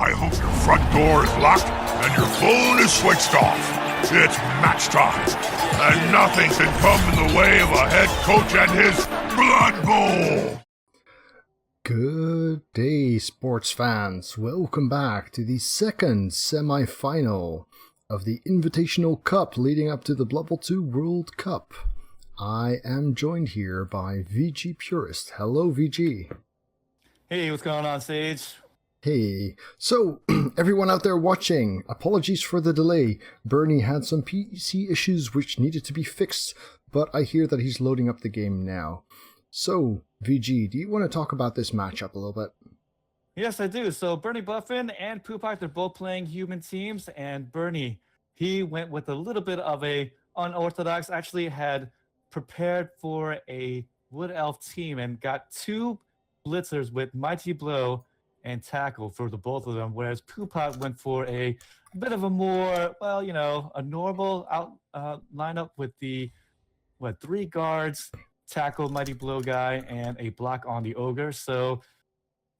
I hope your front door is locked and your phone is switched off. It's match time, and nothing can come in the way of a head coach and his Blood Bowl. Good day, sports fans. Welcome back to the second semi-final of the Invitational Cup leading up to the Blood Bowl 2 World Cup. I am joined here by VGPurist. Hello, VG. Hey, what's going on, Sage? Hey, so everyone out there watching, apologies for the delay. Bernie had some PC issues which needed to be fixed, but I hear that he's loading up the game now. So, VG, do you want to talk about this matchup a little bit? Yes, I do. So BernieBuffon and Pupok, they're both playing human teams, and Bernie, he went with a little bit of a unorthodox, actually had prepared for a Wood Elf team and got two blitzers with Mighty Blow and Tackle for the both of them, whereas Pupok went for a bit of a more, well, you know, a normal lineup with the, three guards, Tackle, Mighty Blow guy, and a block on the Ogre. So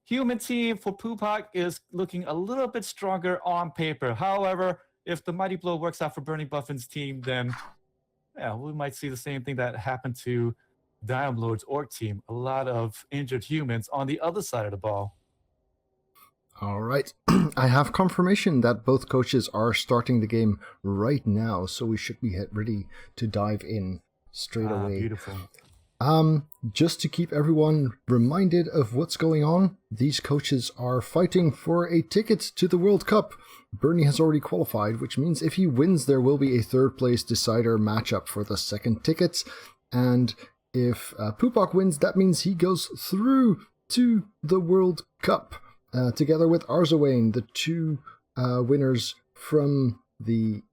human team for Pupok is looking a little bit stronger on paper. However, if the Mighty Blow works out for BernieBuffon's team, then yeah, we might see the same thing that happened to Diamond Lord's Orc team. A lot of injured humans on the other side of the ball. All right, I have confirmation that both coaches are starting the game right now, so we should be ready to dive in straight away. Beautiful. Just to keep everyone reminded of what's going on, these coaches are fighting for a ticket to the World Cup. Bernie has already qualified, which means if he wins, there will be a third place decider matchup for the second ticket. And if Pupok wins, that means he goes through to the World Cup. Together with Arzawain, the two winners from the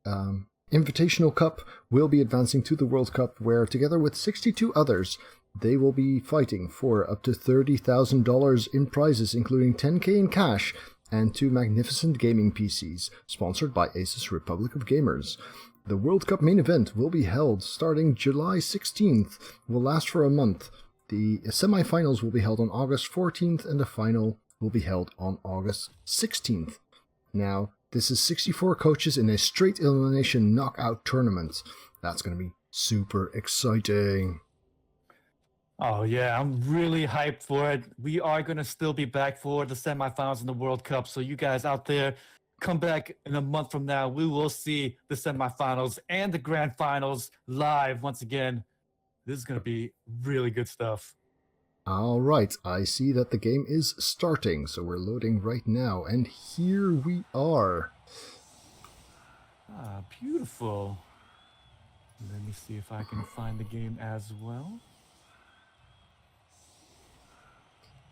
Invitational Cup will be advancing to the World Cup, where together with 62 others, they will be fighting for up to $30,000 in prizes, including $10,000 in cash and two magnificent gaming PCs, sponsored by Asus Republic of Gamers. The World Cup main event will be held starting July 16th, will last for a month. The semi-finals will be held on August 14th, and the final will be held on August 16th. Now, this is 64 coaches in a straight elimination knockout tournament. That's going to be super exciting. Oh, yeah, I'm really hyped for it. We are going to still be back for the semifinals in the World Cup. So you guys out there, come back in a month from now. We will see the semifinals and the grand finals live once again. This is going to be really good stuff. All right, I see that the game is starting, so we're loading right now, and here we are. Beautiful. Let me see if I can find the game as well.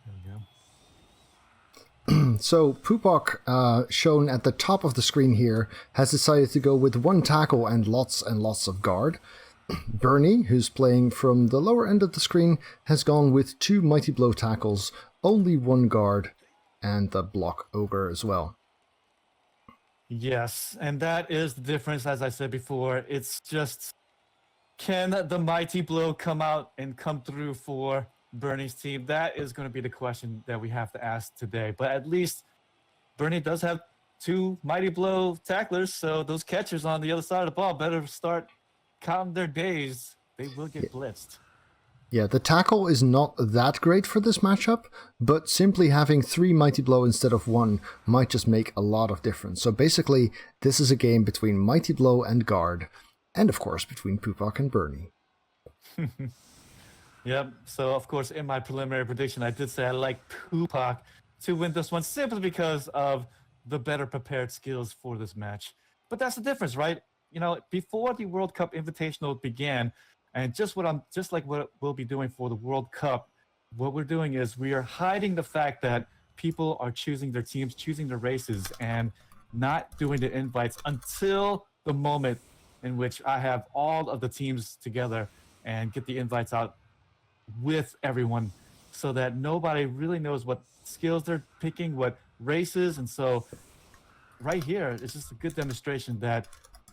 There we go. So Pupok, shown at the top of the screen here, has decided to go with one tackle and lots of guard. Bernie, who's playing from the lower end of the screen, has gone with two Mighty Blow tackles, only one guard, and the block Ogre as well. Yes, and that is the difference, as I said before. It's just, can the Mighty Blow come out and come through for Bernie's team? That is going to be the question that we have to ask today. But at least Bernie does have two Mighty Blow tacklers, so those catchers on the other side of the ball better start counting their days. They will get blitzed. Yeah, the tackle is not that great for this matchup, but simply having three Mighty Blow instead of one might just make a lot of difference. So basically, this is a game between Mighty Blow and guard, and of course between Pupok and Bernie. Yep, so of course in my preliminary prediction, I did say I like Pupok to win this one simply because of the better prepared skills for this match. But that's the difference, right? You know, before the World Cup Invitational began, and just like what we'll be doing for the World Cup, what we're doing is we are hiding the fact that people are choosing their teams, choosing their races, and not doing the invites until the moment in which I have all of the teams together and get the invites out with everyone, so that nobody really knows what skills they're picking, what races. And so right here, it's just a good demonstration that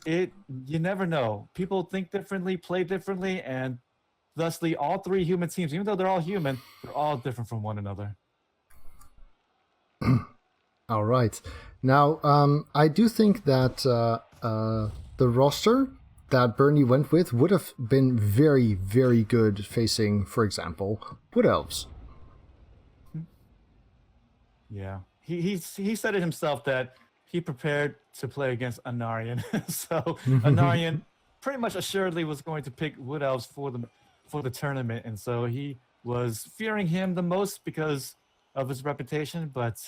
you never know. People think differently, play differently, and thusly all three human teams, even though they're all human, they're all different from one another. All right. Now, I do think that the roster that Bernie went with would have been very, very good facing, for example, Wood Elves. Yeah, he said it himself that he prepared to play against Anarian. So Anarian pretty much assuredly was going to pick Wood Elves for the tournament, and so he was fearing him the most because of his reputation. But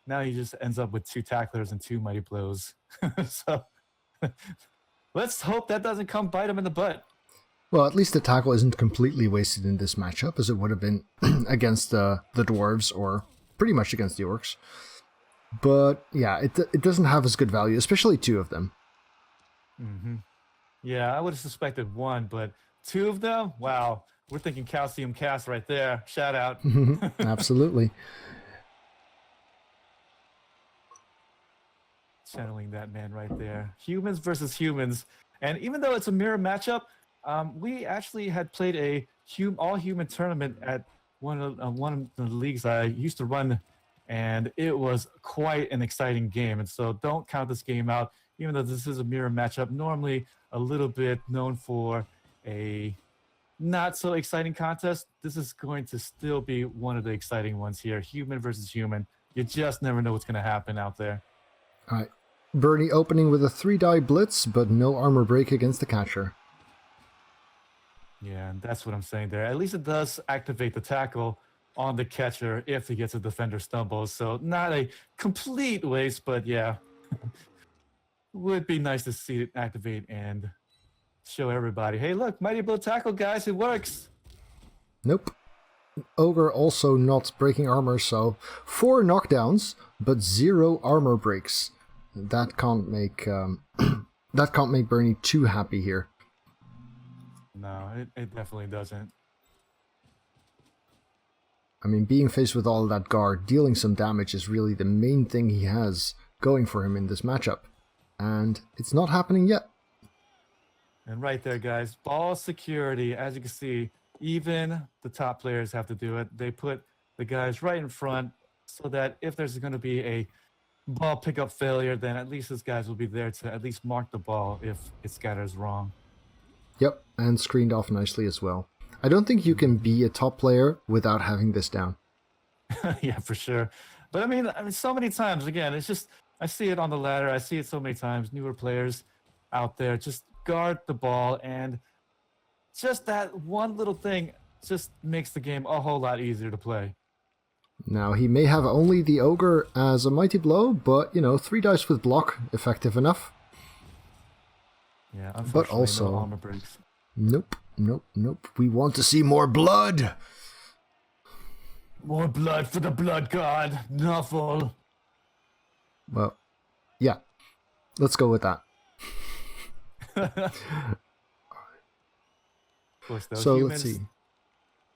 now he just ends up with 2 tacklers and 2 mighty blows. So let's hope that doesn't come bite him in the butt. Well, at least the tackle isn't completely wasted in this matchup, as it would have been against the dwarves or pretty much against the orcs. But yeah, it doesn't have as good value, especially 2 of them. Mm-hmm. Yeah, I would have suspected 1, but 2 of them? Wow, we're thinking calcium cast right there. Shout out. Absolutely. Channeling that man right there. Humans versus humans. And even though it's a mirror matchup, we actually had played a all-human tournament at one of the leagues I used to run, and it was quite an exciting game. And so don't count this game out, even though this is a mirror matchup, normally a little bit known for a not so exciting contest. This is going to still be one of the exciting ones here. Human versus human. You just never know what's going to happen out there. All right. Bernie opening with a 3-die blitz, but no armor break against the catcher. Yeah, and that's what I'm saying there. At least it does activate the tackle on the catcher if he gets a defender stumble. So not a complete waste, but yeah, would be nice to see it activate and show everybody, hey, look, mighty blow tackle, guys, it works. Nope. Ogre also not breaking armor, so 4 knockdowns, but 0 armor breaks. That can't make Bernie too happy here. No, it definitely doesn't. I mean, being faced with all of that guard, dealing some damage is really the main thing he has going for him in this matchup. And it's not happening yet. And right there, guys, ball security, as you can see, even the top players have to do it. They put the guys right in front so that if there's going to be a ball pickup failure, then at least these guys will be there to at least mark the ball if it scatters wrong. Yep, and screened off nicely as well. I don't think you can be a top player without having this down. Yeah, for sure. But I mean, so many times, again, it's just, I see it on the ladder. I see it so many times. Newer players out there just guard the ball, and just that one little thing just makes the game a whole lot easier to play. Now, he may have only the Ogre as a mighty blow, but, 3 dice with block, effective enough. Yeah, unfortunately, But also, no armor breaks. Nope. We want to see more blood! More blood for the blood god, Nuffle. Well, yeah. Let's go with that. Of course, though, So, humans, let's see.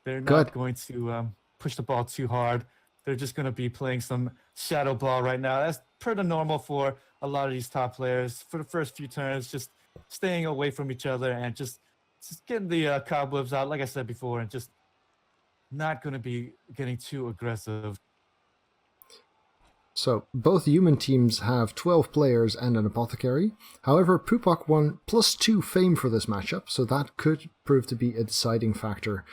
they're Go not ahead. going to push the ball too hard. They're just going to be playing some shadow ball right now. That's pretty normal for a lot of these top players. For the first few turns, just staying away from each other and just getting the cobwebs out, like I said before, and just not going to be getting too aggressive. So, both human teams have 12 players and an apothecary. However, Pupok won +2 fame for this matchup, so that could prove to be a deciding factor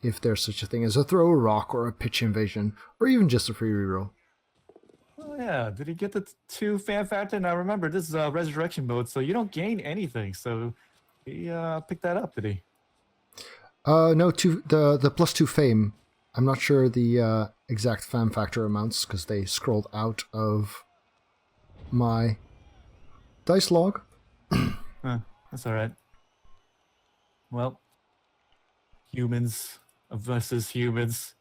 if there's such a thing as a throw a rock or a pitch invasion, or even just a free reroll. Oh yeah, did he get the 2 fan factor? Now remember, this is resurrection mode, so you don't gain anything. So he picked that up, did he? No, the +2 fame. I'm not sure the exact fan factor amounts because they scrolled out of my dice log. That's all right. Well, humans versus humans.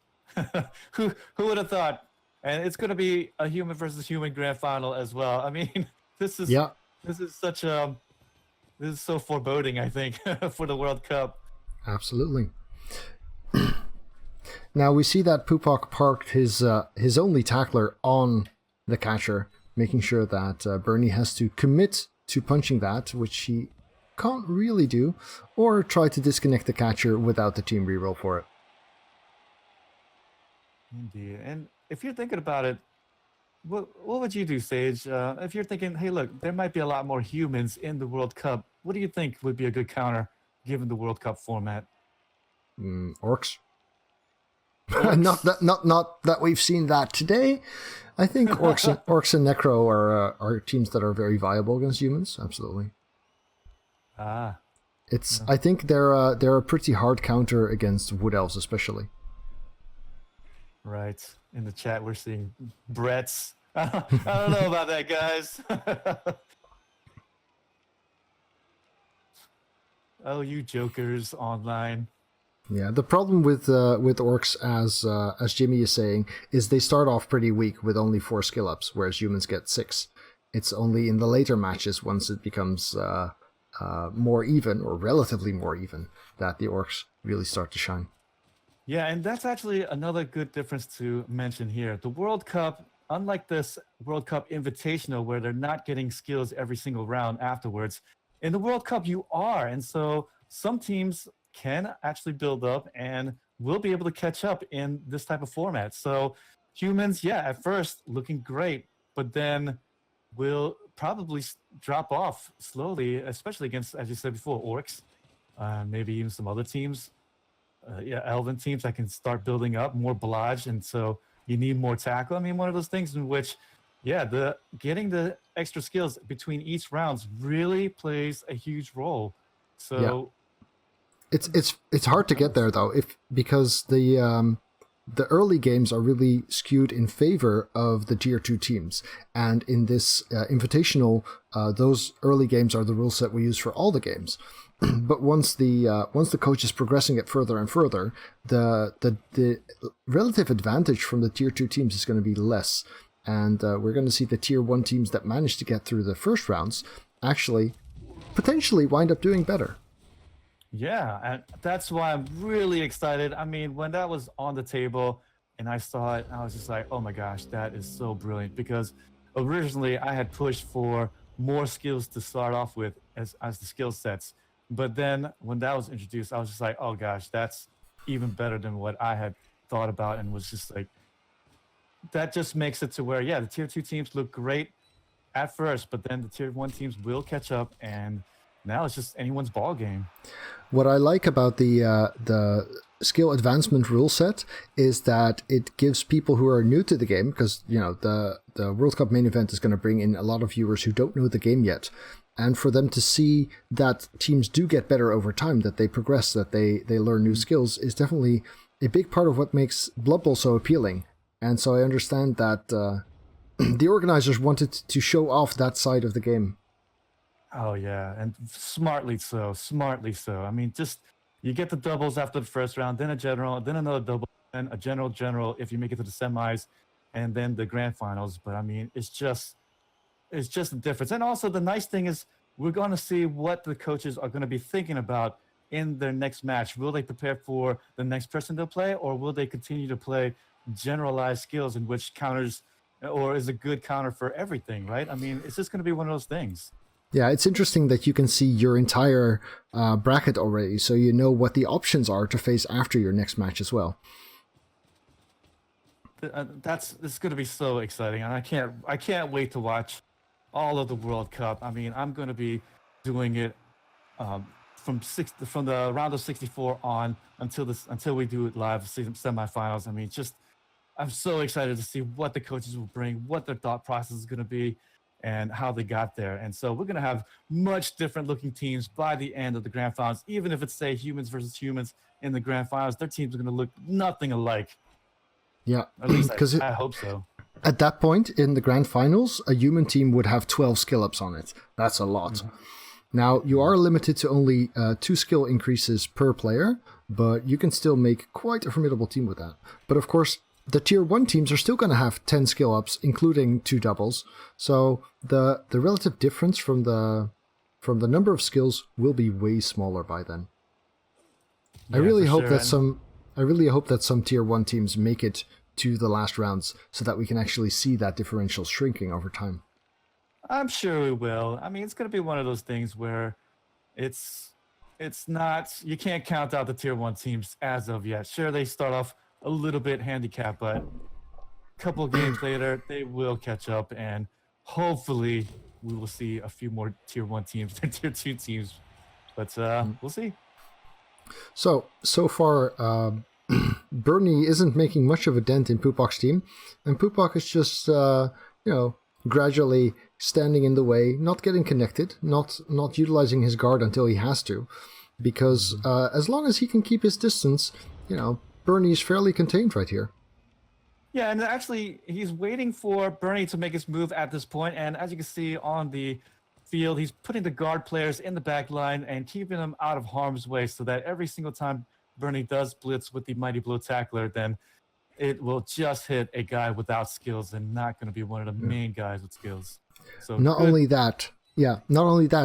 Who would have thought? And it's going to be a human versus human grand final as well. I mean, this is such a this is so foreboding, I think, for the World Cup. Absolutely. Now we see that Pupok parked his only tackler on the catcher, making sure that Bernie has to commit to punching that, which he can't really do, or try to disconnect the catcher without the team reroll for it. Indeed. And if you're thinking about it, what would you do, Sage? If you're thinking, hey, look, there might be a lot more humans in the World Cup. What do you think would be a good counter given the World Cup format? Orcs. Orcs? not that we've seen that today. I think orcs and necro are teams that are very viable against humans. Absolutely. Ah, I think they're a pretty hard counter against wood elves, especially. right. In the chat, we're seeing Brett's. I don't know about that, guys. Oh, you jokers online. Yeah, the problem with orcs, as Jimmy is saying, is they start off pretty weak with only 4 skill ups, whereas humans get 6. It's only in the later matches, once it becomes more even, or relatively more even, that the orcs really start to shine. Yeah, and that's actually another good difference to mention here. The World Cup, unlike this World Cup Invitational, where they're not getting skills every single round afterwards, in the World Cup you are. And so some teams can actually build up and will be able to catch up in this type of format. So humans, yeah, at first looking great, but then will probably drop off slowly, especially against, as you said before, orcs, maybe even some other teams. Elven teams that can start building up more blodge, and so you need more tackle. I mean, one of those things in which, the getting the extra skills between each rounds really plays a huge role. So it's hard to get there though, because the early games are really skewed in favor of the tier 2 teams, and in this invitational, those early games are the rule set we use for all the games. But once the coach is progressing it further and further, the relative advantage from the tier 2 teams is going to be less, and we're going to see the tier 1 teams that manage to get through the first rounds actually potentially wind up doing better. Yeah, and that's why I'm really excited. I mean, when that was on the table and I saw it, I was just like, oh my gosh, that is so brilliant. Because originally I had pushed for more skills to start off with as the skill sets. But then when that was introduced, I was just like, oh gosh, that's even better than what I had thought about, and was just like, that just makes it to where, the tier 2 teams look great at first, but then the tier 1 teams will catch up, and now it's just anyone's ball game. What I like about the skill advancement rule set is that it gives people who are new to the game, because the World Cup main event is going to bring in a lot of viewers who don't know the game yet, and for them to see that teams do get better over time, that they progress, that they learn new skills, is definitely a big part of what makes Blood Bowl so appealing. And so I understand that the organizers wanted to show off that side of the game. Oh yeah, and smartly so. I mean, just you get the doubles after the first round, then a general, then another double, then a general if you make it to the semis, and then the grand finals. But I mean, it's just a difference. And also the nice thing is we're going to see what the coaches are going to be thinking about in their next match. Will they prepare for the next person they'll play, or will they continue to play generalized skills in which counters, or is a good counter for everything, right? I mean, it's just going to be one of those things. Yeah, it's interesting that you can see your entire bracket already, so you know what the options are to face after your next match as well. This is going to be so exciting, and I can't wait to watch all of the World Cup. I mean, I'm going to be doing it from the round of 64 on until we do it live semifinals. I mean, I'm so excited to see what the coaches will bring, what their thought process is going to be, and how they got there. And so we're going to have much different looking teams by the end of the grand finals. Even if it's, say, humans versus humans in the grand finals, their teams are going to look nothing alike. Yeah, at least I hope so. At that point in the grand finals, a human team would have 12 skill ups on it. That's a lot. Mm-hmm. Now, you are limited to only 2 skill increases per player, but you can still make quite a formidable team with that. But of course, the tier 1 teams are still going to have 10 skill ups, including 2 doubles. So the relative difference from the number of skills will be way smaller by then. Yeah, I really hope that some tier 1 teams make it to the last rounds so that we can actually see that differential shrinking over time. I'm sure we will. I mean, it's going to be one of those things where it's not, you can't count out the tier 1 teams as of yet. Sure, they start off a little bit handicapped, but couple of games later, they will catch up, and hopefully we will see a few more tier 1 teams than tier 2 teams. But we'll see. So far, Bernie isn't making much of a dent in Pupok's team, and Pupok is just, gradually standing in the way, not getting connected, not utilizing his guard until he has to, because as long as he can keep his distance, Bernie's fairly contained right here. Yeah, and actually, he's waiting for Bernie to make his move at this point, and as you can see on the field, he's putting the guard players in the back line and keeping them out of harm's way so that every single time Bernie does blitz with the Mighty Blow Tackler, then it will just hit a guy without skills and not going to be one of the main guys with skills. So not only that,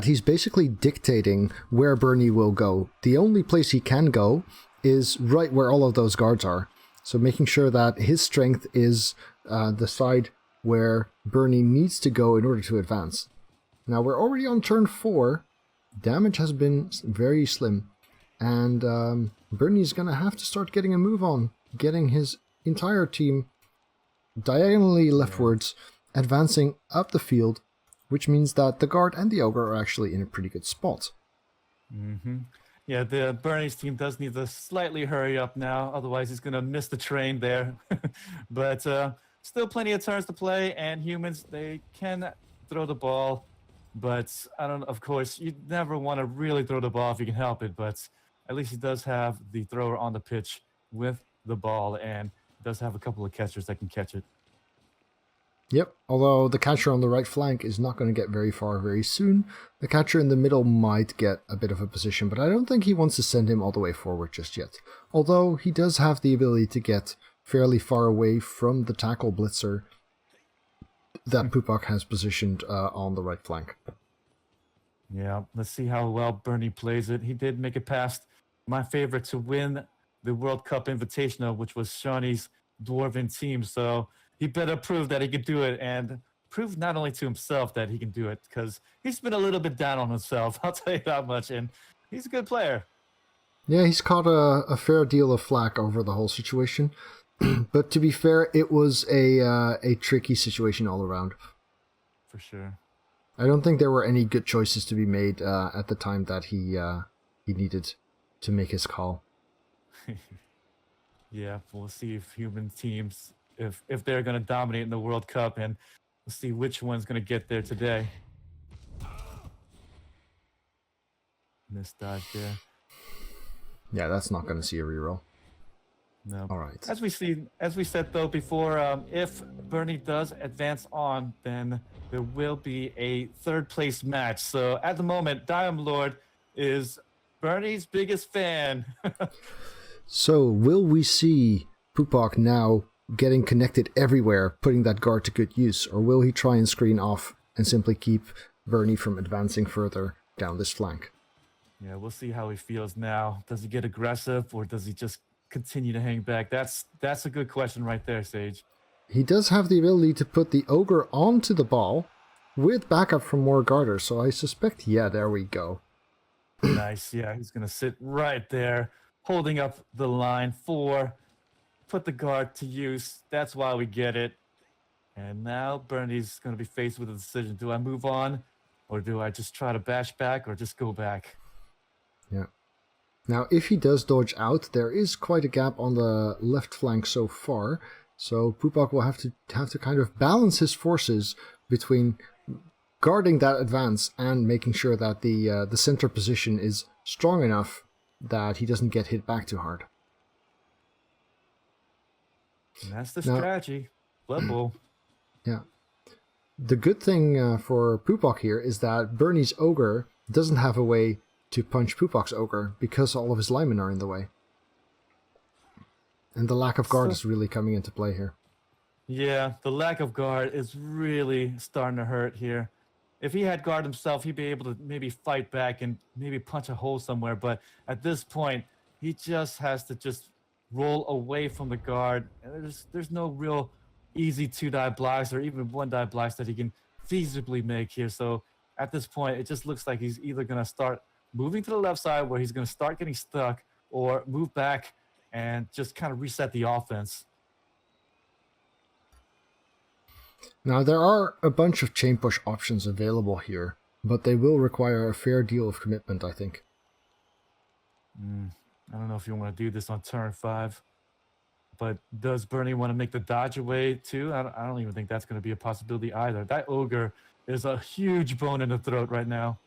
he's basically dictating where Bernie will go. The only place he can go is right where all of those guards are. So making sure that his strength is the side where Bernie needs to go in order to advance. Now we're already on turn 4. Damage has been very slim. And Bernie's going to have to start getting a move on, getting his entire team diagonally leftwards, advancing up the field, which means that the guard and the ogre are actually in a pretty good spot. Mm-hmm. Yeah, the Bernie's team does need to slightly hurry up now, otherwise he's going to miss the train there. But still plenty of turns to play, and humans, they can throw the ball, but of course, you never want to really throw the ball if you can help it, but at least he does have the thrower on the pitch with the ball, and does have a couple of catchers that can catch it. Yep, although the catcher on the right flank is not going to get very far very soon. The catcher in the middle might get a bit of a position, but I don't think he wants to send him all the way forward just yet. Although he does have the ability to get fairly far away from the tackle blitzer that Pupok has positioned on the right flank. Yeah, let's see how well Bernie plays it. He did make it past my favorite to win the World Cup Invitational, which was Shawnee's Dwarven team. So he better prove that he can do it, and prove not only to himself that he can do it, because he's been a little bit down on himself, I'll tell you that much, and he's a good player. Yeah, he's caught a fair deal of flack over the whole situation. But to be fair, it was a tricky situation all around. For sure. I don't think there were any good choices to be made at the time that he needed to make his call. Yeah, we'll see if human teams, if they're going to dominate in the World Cup, and we'll see which one's going to get there today. Missed dodge there. Yeah, that's not going to see a reroll. No. All right. As we said though before, if Bernie does advance on, then there will be a third place match. So at the moment, Diamond Lord is Bernie's biggest fan. So will we see Pupok now getting connected everywhere, putting that guard to good use, or will he try and screen off and simply keep Bernie from advancing further down this flank? Yeah, we'll see how he feels now. Does he get aggressive, or does he just continue to hang back? That's a good question right there, Sage. He does have the ability to put the ogre onto the ball with backup from more guarders, so I suspect, yeah, there we go. Nice, yeah, he's going to sit right there, holding up the line for, put the guard to use. That's why we get it. And now Bernie's going to be faced with a decision. Do I move on, or do I just try to bash back, or just go back? Yeah. Now, if he does dodge out, there is quite a gap on the left flank so far, so Pupok will have to kind of balance his forces between guarding that advance and making sure that the center position is strong enough that he doesn't get hit back too hard. And that's the strategy. Blood Bowl. Yeah. The good thing for Pupok here is that Bernie's ogre doesn't have a way to punch Pupok's ogre because all of his linemen are in the way. And the lack of guard is really coming into play here. Yeah, the lack of guard is really starting to hurt here. If he had guard himself, he'd be able to maybe fight back and maybe punch a hole somewhere. But at this point, he just has to just roll away from the guard. And there's no real easy 2-die blocks or even 1-die blocks that he can feasibly make here. So at this point, it just looks like he's either going to start moving to the left side where he's going to start getting stuck, or move back and just kind of reset the offense. Now, there are a bunch of chain push options available here, but they will require a fair deal of commitment, I think. I don't know if you want to do this on turn 5, but does Bernie want to make the dodge away too? I don't even think that's going to be a possibility either. That ogre is a huge bone in the throat right now.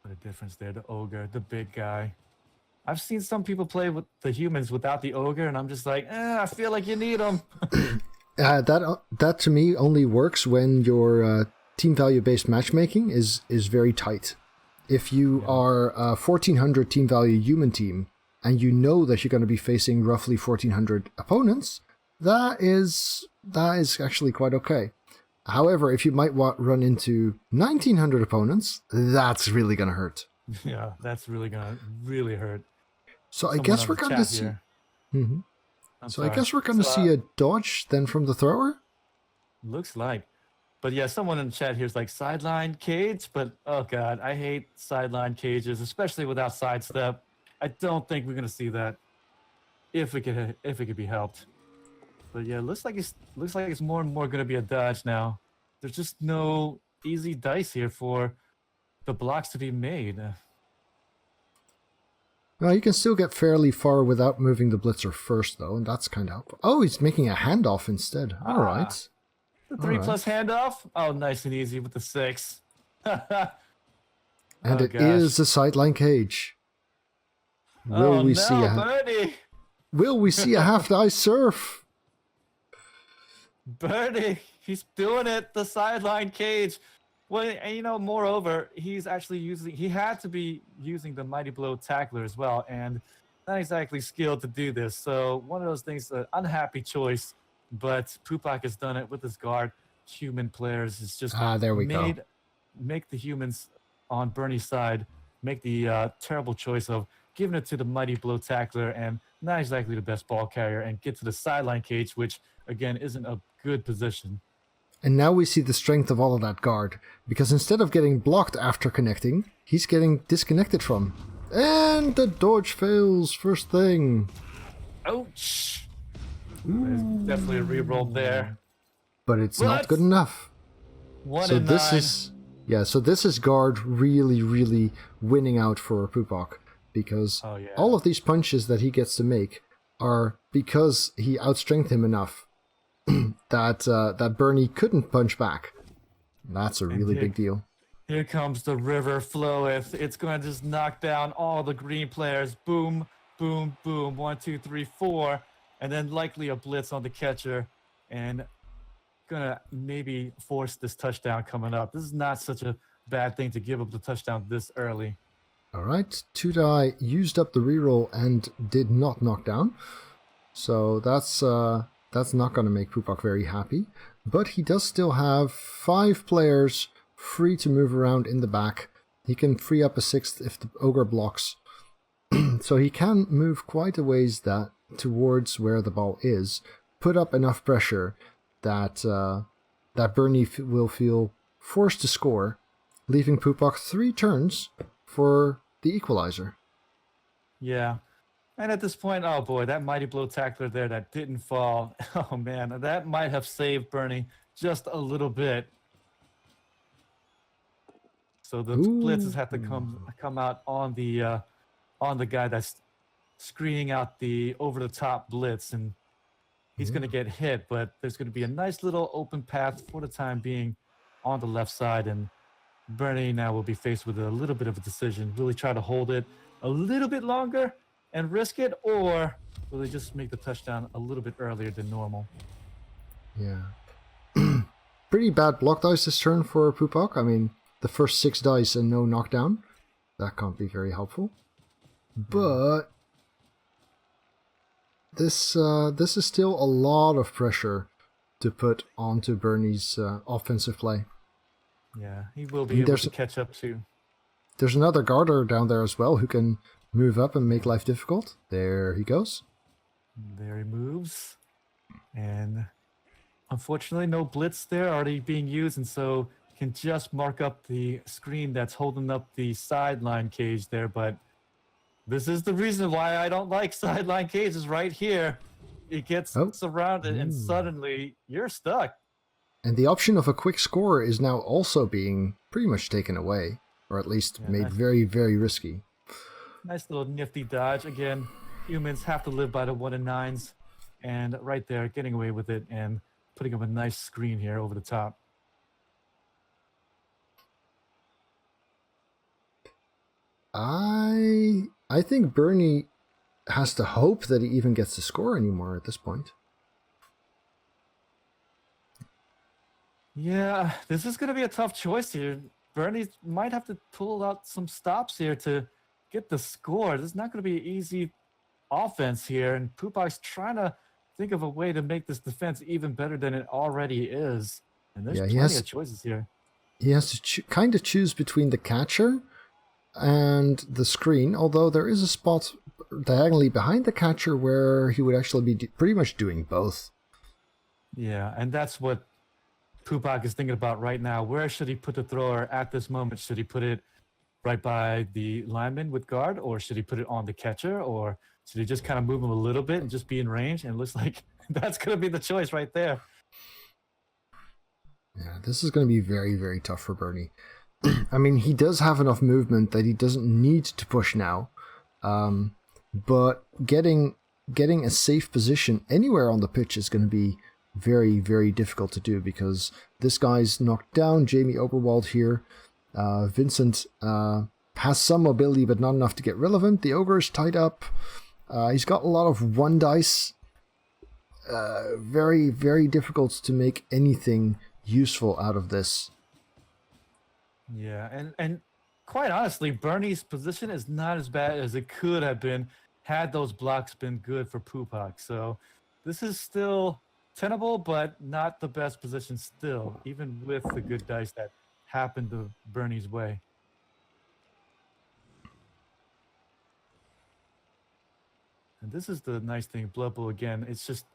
What a difference there, the ogre, the big guy. I've seen some people play with the humans without the ogre, and I'm just like, I feel like you need them. That to me only works when your team value based matchmaking is very tight. If you are a 1400 team value human team and you know that you're going to be facing roughly 1400 opponents, that is actually quite okay. However, if you might run into 1900 opponents, that's really going to hurt. Yeah, that's really going to really hurt. So I guess we're going to see. I guess we're going to see a dodge then from the thrower. Looks like. But yeah, someone in the chat here is like sideline cage, but oh god, I hate sideline cages, especially without sidestep. I don't think we're gonna see that if it could be helped. But yeah, looks like it's more and more gonna be a dodge now. There's just no easy dice here for the blocks to be made. Well, you can still get fairly far without moving the blitzer first, though, and that's kind of helpful. Oh, he's making a handoff instead. All right. The 3+ handoff? Oh, nice and easy with the 6. And it is a sideline cage. Will we see a half dice surf? Bernie, he's doing it. The sideline cage. Well, and moreover, he had to be using the Mighty Blow tackler as well, and not exactly skilled to do this. So one of those things, an unhappy choice. But Pupok has done it with his guard. Human players is just there we go. Make the humans on Bernie's side make the terrible choice of giving it to the Mighty Blow tackler and not exactly the best ball carrier, and get to the sideline cage, which again isn't a good position. And now we see the strength of all of that guard, because instead of getting blocked after connecting, he's getting disconnected from. And the dodge fails first thing. Ouch. There's definitely a reroll there. But it's not good enough. 1 and 9. So this is guard really, really winning out for Pupok, because all of these punches that he gets to make are because he outstrengthened him enough that Bernie couldn't punch back. That's a really big deal. Here comes the river floweth. It's going to just knock down all the green players. Boom, boom, boom. 1, 2, 3, 4. And then likely a blitz on the catcher, and gonna maybe force this touchdown coming up. This is not such a bad thing to give up the touchdown this early. All right, 2 die used up the reroll and did not knock down. So that's not going to make Pupok very happy. But he does still have 5 players free to move around in the back. He can free up a 6th if the ogre blocks. So he can move quite a ways towards where the ball is, put up enough pressure that Bernie will feel forced to score, leaving Pupok 3 turns for the equalizer. Yeah. And at this point, oh boy, that Mighty Blow tackler there that didn't fall. Oh man, that might have saved Bernie just a little bit. So the blitzes have to come out on the guy that's screening out the over-the-top blitz, and he's going to get hit, but there's going to be a nice little open path for the time being on the left side, and Bernie now will be faced with a little bit of a decision. Will he try to hold it a little bit longer and risk it, or will he just make the touchdown a little bit earlier than normal? Yeah. Pretty bad block dice this turn for Pupok. I mean, the first 6 dice and no knockdown. That can't be very helpful. But this is still a lot of pressure to put onto Bernie's offensive play. Yeah, he will be able to catch up too. There's another guarder down there as well who can move up and make life difficult. There he goes. There he moves. And unfortunately, no blitz there already being used, and so can just mark up the screen that's holding up the sideline cage there, but This is the reason why I don't like sideline cages right here. It gets Oh. surrounded and suddenly you're stuck. And the option of a quick score is now also being pretty much taken away, or at least made very, very risky. Nice little nifty dodge. Again, humans have to live by the 1 and 9s. And right there, getting away with it and putting up a nice screen here over the top. I think Bernie has to hope that he even gets to score anymore at this point. Yeah, this is going to be a tough choice here. Bernie might have to pull out some stops here to get the score. This is not going to be an easy offense here, and Pupok's trying to think of a way to make this defense even better than it already is. And there's plenty of choices here. He has to kind of choose between the catcher and the screen, although there is a spot diagonally behind the catcher where he would actually be pretty much doing both. Yeah, and that's what Pupok is thinking about right now. Where should he put the thrower at this moment? Should he put it right by the lineman with guard, or should he put it on the catcher, or should he just kind of move him a little bit and just be in range? And it looks like that's going to be the choice right there. Yeah, this is going to be very, very tough for Bernie. I mean, he does have enough movement that he doesn't need to push now, but getting a safe position anywhere on the pitch is going to be very, very difficult to do because this guy's knocked down. Jamie Oberwald here. Vincent has some mobility, but not enough to get relevant. The Ogre's tied up. He's got a lot of 1 dice. Very, very difficult to make anything useful out of this. Yeah, and quite honestly, Bernie's position is not as bad as it could have been had those blocks been good for Pupok. So this is still tenable, but not the best position still, even with the good dice that happened to Bernie's way. And this is the nice thing, Blood Bowl again. It's just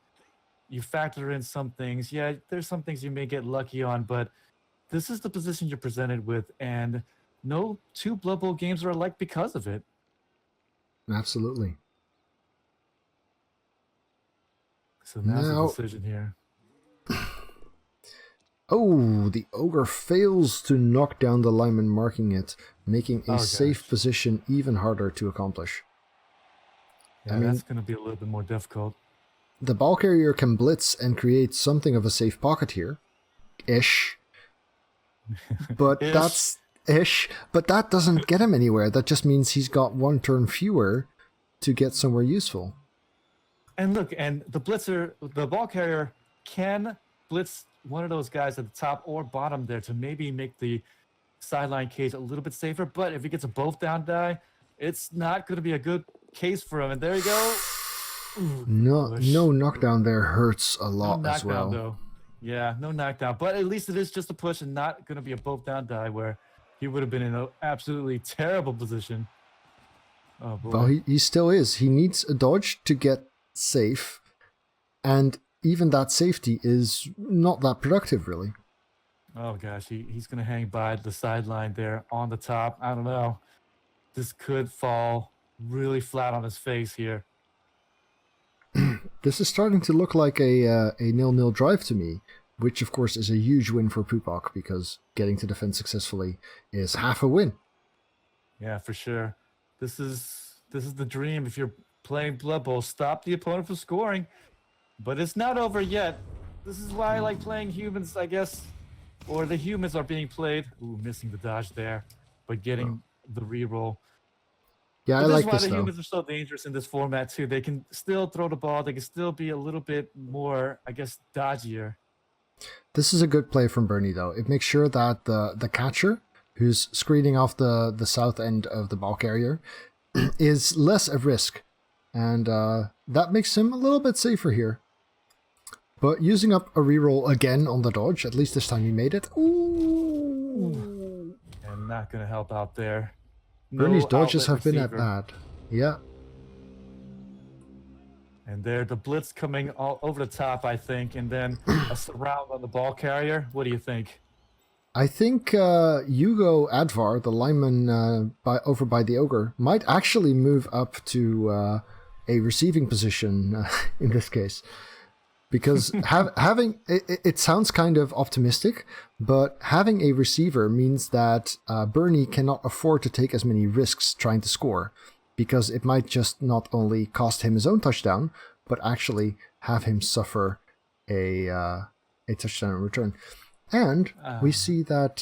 you factor in some things. Yeah, there's some things you may get lucky on, but this is the position you're presented with, and no 2 Blood Bowl games are alike because of it. Absolutely. So now's the decision here. Oh, the Ogre fails to knock down the lineman marking it, making a safe position even harder to accomplish. Yeah, I mean, that's going to be a little bit more difficult. The ball carrier can blitz and create something of a safe pocket here. Ish. But that's ish. But that doesn't get him anywhere. That just means he's got 1 turn fewer to get somewhere useful. And look, and the blitzer, the ball carrier can blitz one of those guys at the top or bottom there to maybe make the sideline cage a little bit safer. But if he gets a both down die, it's not going to be a good case for him. And there you go. Ooh, no knockdown there hurts a lot as well. Though. Yeah, no knockdown. But at least it is just a push and not going to be a both down die where he would have been in an absolutely terrible position. Oh, boy. Well, he still is. He needs a dodge to get safe. And even that safety is not that productive, really. Oh, gosh. He's going to hang by the sideline there on the top. I don't know. This could fall really flat on his face here. This is starting to look like a 0-0 drive to me, which of course is a huge win for Pupok because getting to defend successfully is half a win. Yeah, for sure. This is the dream. If you're playing Blood Bowl, stop the opponent from scoring. But it's not over yet. This is why I like playing humans, I guess. Or the humans are being played. Ooh, missing the dodge there, but getting the reroll. Yeah, I like this, though. This is why the humans are so dangerous in this format, too. They can still throw the ball. They can still be a little bit more, I guess, dodgier. This is a good play from Bernie, though. It makes sure that the catcher, who's screening off the south end of the ball carrier, is less at risk. And that makes him a little bit safer here. But using up a reroll again on the dodge, at least this time he made it. Ooh. And not going to help out there. Bernie's dodges have been at bad. Yeah. And there, the blitz coming all over the top, I think, and then a surround on the ball carrier. What do you think? I think Hugo Advar, the lineman over by the ogre, might actually move up to a receiving position in this case. Because having it sounds kind of optimistic, but having a receiver means that Bernie cannot afford to take as many risks trying to score, because it might just not only cost him his own touchdown, but actually have him suffer a touchdown in return. And we see that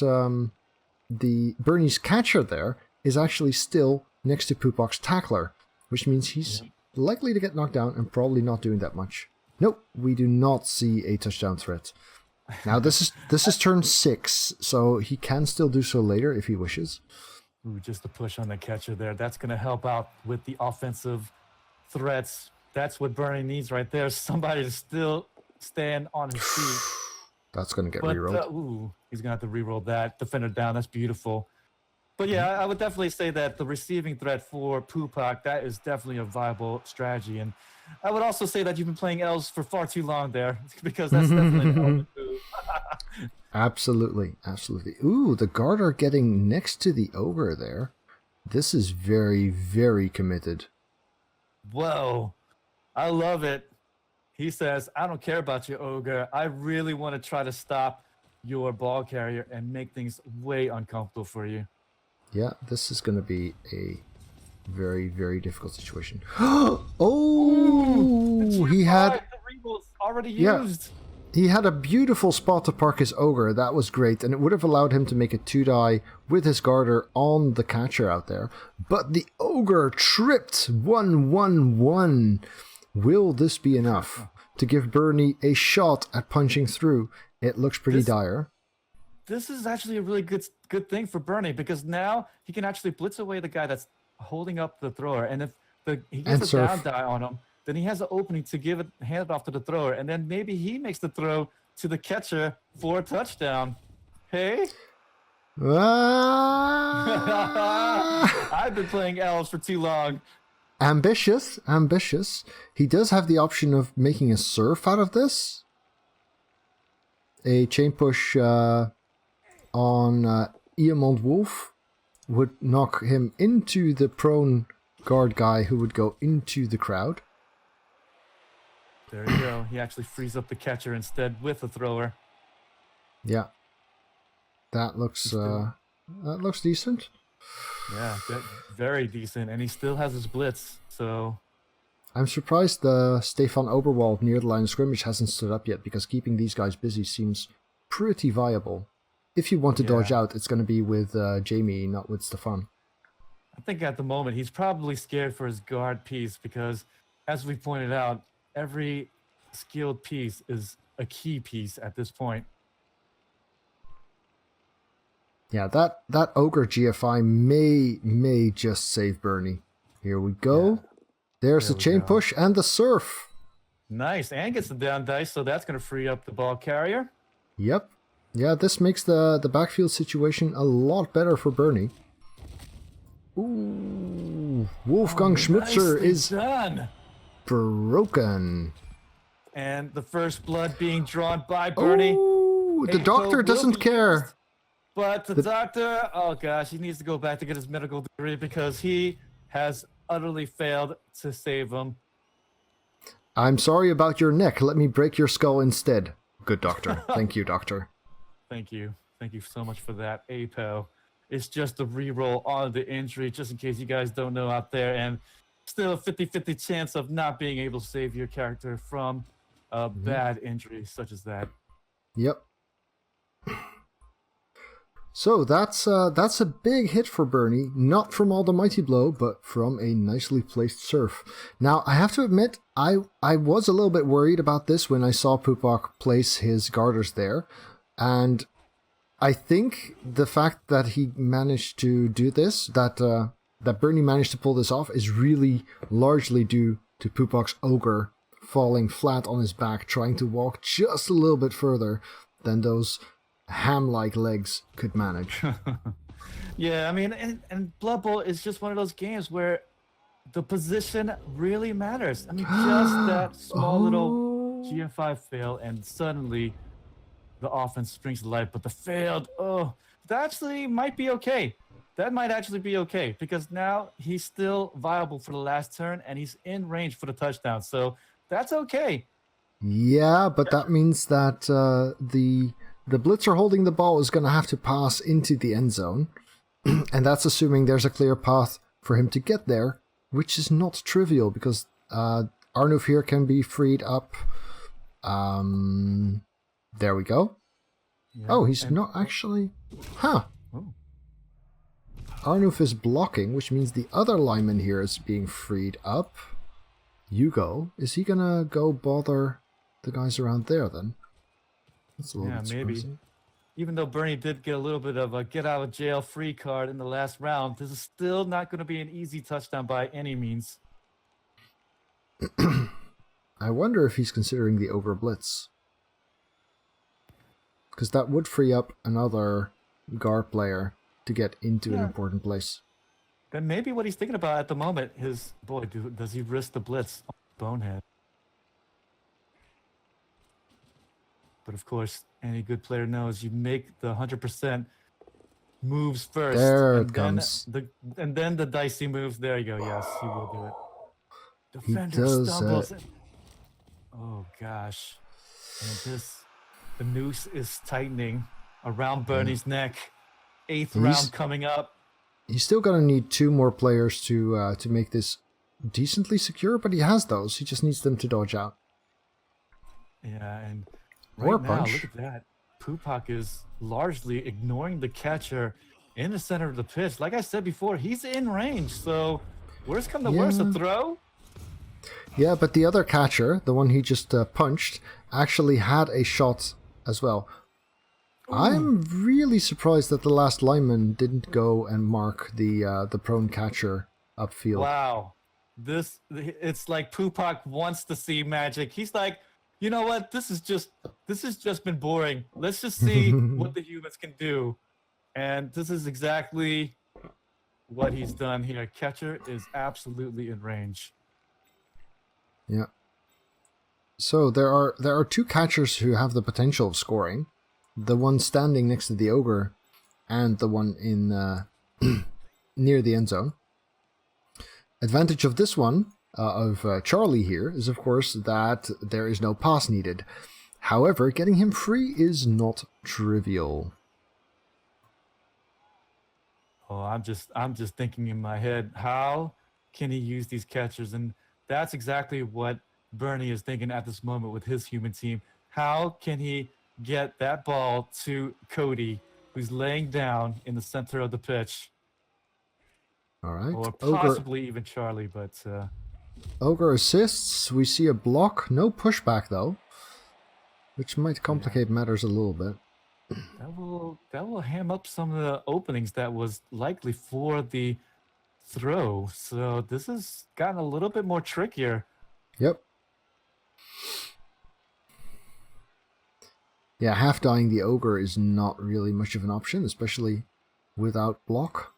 the Bernie's catcher there is actually still next to Pupok's tackler, which means he's likely to get knocked down and probably not doing that much. Nope, we do not see a touchdown threat. Now this is turn 6, so he can still do so later if he wishes. Ooh, just a push on the catcher there. That's going to help out with the offensive threats. That's what Bernie needs right there. Somebody to still stand on his feet. That's going to get rerolled. Ooh, he's going to have to reroll that. Defender down. That's beautiful. But yeah, I would definitely say that the receiving threat for Pupok, that is definitely a viable strategy. And I would also say that you've been playing elves for far too long there, because that's definitely an element too. Absolutely. Ooh, the Garter getting next to the ogre there. This is very, very committed. Whoa, I love it. He says, I don't care about your ogre. I really want to try to stop your ball carrier and make things way uncomfortable for you. Yeah, this is going to be a very, very difficult situation. Oh, he had the reroll's already used. He had a beautiful spot to park his ogre. That was great, and it would have allowed him to make a 2-die with his Garter on the catcher out there. But the ogre tripped 1-1-1. Will this be enough to give Bernie a shot at punching through? It looks pretty dire. This is actually a really good thing for Bernie, because now he can actually blitz away the guy that's holding up the thrower, and if he gets a down die on him, then he has an opening to hand it off to the thrower, and then maybe he makes the throw to the catcher for a touchdown. Hey? I've been playing elves for too long. Ambitious. He does have the option of making a surf out of this. A chain push on Iamond Wolf would knock him into the prone guard guy, who would go into the crowd. There you go. He actually frees up the catcher instead with the thrower. Yeah. That looks decent. Yeah, very decent. And he still has his blitz, so... I'm surprised Stefan Oberwald near the line of scrimmage hasn't stood up yet, because keeping these guys busy seems pretty viable. If you want to dodge out, it's going to be with Jamie, not with Stefan. I think at the moment he's probably scared for his guard piece, because, as we pointed out, every skilled piece is a key piece at this point. Yeah, that ogre GFI may just save Bernie. Here we go. Yeah. There's the chain push and the surf. Nice, and gets the down dice, so that's going to free up the ball carrier. Yep. Yeah, this makes the backfield situation a lot better for Bernie. Ooh, Wolfgang Schmutzer is done. Broken. And the first blood being drawn by Bernie. Oh, the doctor doesn't care. But the doctor, oh gosh, he needs to go back to get his medical degree, because he has utterly failed to save him. I'm sorry about your neck. Let me break your skull instead. Good doctor. Thank you, doctor. Thank you. Thank you so much for that, APO. It's just a reroll on the injury, just in case you guys don't know out there. And still a 50-50 chance of not being able to save your character from a bad injury such as that. Yep. So that's a big hit for Bernie, not from all the mighty blow, but from a nicely placed surf. Now, I have to admit, I was a little bit worried about this when I saw Pupok place his garters there, and I think the fact that he managed to do this, that Bernie managed to pull this off, is really largely due to Pupok's ogre falling flat on his back, trying to walk just a little bit further than those ham-like legs could manage. Yeah, I mean, and Blood Bowl is just one of those games where the position really matters. I mean, just that small little GFI fail, and suddenly the offense springs to life, but the failed, that actually might be okay. That might actually be okay because now he's still viable for the last turn and he's in range for the touchdown. So that's okay. Yeah, but that means that the blitzer holding the ball is going to have to pass into the end zone. And that's assuming there's a clear path for him to get there, which is not trivial because Arnulf here can be freed up. There we go. Yeah, oh, he's not actually... Huh. Oh. Arnulf is blocking, which means the other lineman here is being freed up. Hugo, is he going to go bother the guys around there then? That's a little bit surprising. Maybe. Even though Bernie did get a little bit of a get-out-of-jail-free card in the last round, this is still not going to be an easy touchdown by any means. I wonder if he's considering the over-blitz. Because that would free up another guard player to get into an important place. Then maybe what he's thinking about at the moment is, boy, does he risk the blitz on Bonehead? But of course, any good player knows you make the 100% moves first. There it comes. And then the dicey moves. There you go. Yes, he will do it. Defender stumbles. Oh gosh. And the noose is tightening around Bernie's neck. 8th round coming up. He's still going to need 2 more players to make this decently secure, but he has those. He just needs them to dodge out. Yeah, and right now, punch. Look at that. Pupok is largely ignoring the catcher in the center of the pitch. Like I said before, he's in range, so worst come to worst, a throw? Yeah, but the other catcher, the one he just punched, actually had a shot as well. Ooh. I'm really surprised that the last lineman didn't go and mark the prone catcher upfield. Wow. It's like Pupok wants to see magic. He's like, you know what? This has just been boring. Let's just see what the humans can do. And this is exactly what he's done here. Catcher is absolutely in range. Yeah. So there are 2 catchers who have the potential of scoring. The one standing next to the ogre and the one in near the end zone. Advantage of this one, of Charlie here, is of course that there is no pass needed. However, getting him free is not trivial. Oh, I'm just thinking in my head, how can he use these catchers? And that's exactly what Bernie is thinking at this moment with his human team. How can he get that ball to Cody, who's laying down in the center of the pitch? All right. Or possibly even Charlie, but... Ogre assists. We see a block. No pushback, though, which might complicate matters a little bit. That will ham up some of the openings that was likely for the throw. So this has gotten a little bit more trickier. Yep. Yeah, half dying the ogre is not really much of an option, especially without block.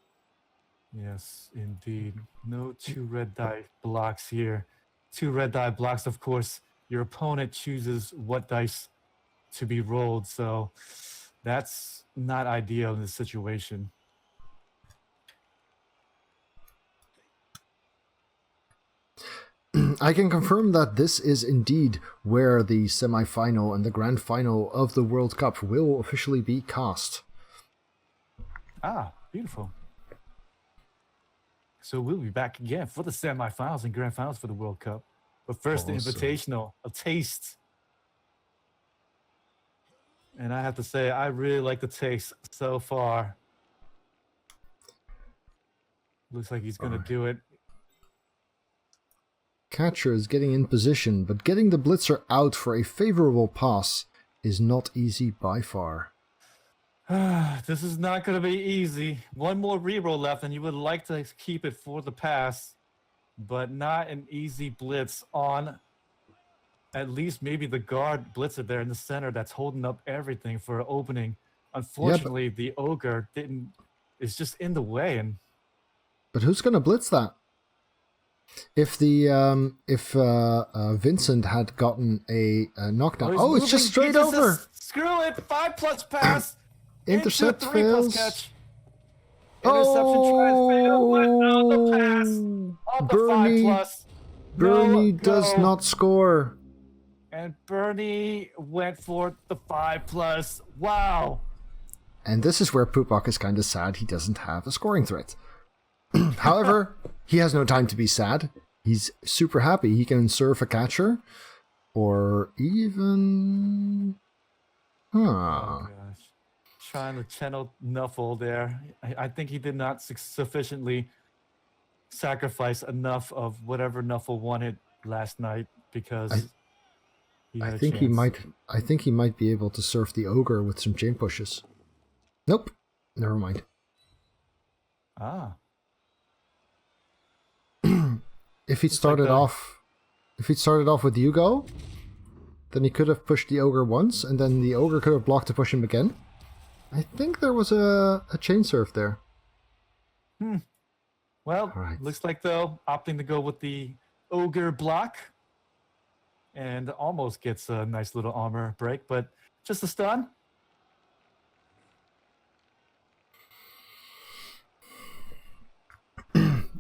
Yes, indeed. No 2 red die blocks here. 2 red die blocks, of course. Your opponent chooses what dice to be rolled, so that's not ideal in this situation. I can confirm that this is indeed where the semi-final and the grand final of the World Cup will officially be cast. Ah, beautiful. So we'll be back again for the semifinals and grand finals for the World Cup. But first, the Invitational, a taste. And I have to say, I really like the taste so far. Looks like he's going to do it. Catcher is getting in position, but getting the blitzer out for a favorable pass is not easy by far. This is not going to be easy. One more reroll left, and you would like to keep it for the pass, but not an easy blitz on at least maybe the guard blitzer there in the center that's holding up everything for opening. Unfortunately, the ogre is just in the way. But who's going to blitz that? If Vincent had gotten a knockdown, it's just straight over. Screw it. 5+ pass. Intercept into 3+ fails. catch. Interception tries to fail, but no, the pass on the Bernie, 5+. Bernie No does go. not score. And Bernie went for the 5+. Wow. And this is where Pupok is kind of sad he doesn't have a scoring threat. However, he has no time to be sad. He's super happy. He can surf a catcher, or even... Oh gosh. Trying to channel Nuffle there. I think he did not sufficiently sacrifice enough of whatever Nuffle wanted last night because he had I a think chance. he might. I think he might be able to surf the ogre with some chain pushes. Nope. Never mind. Ah. If he'd started off with Yugo, then he could have pushed the ogre once, and then the ogre could have blocked to push him again. I think there was a chain surf there. Well, Alright. looks like though opting to go with the ogre block, and almost gets a nice little armor break, but just a stun.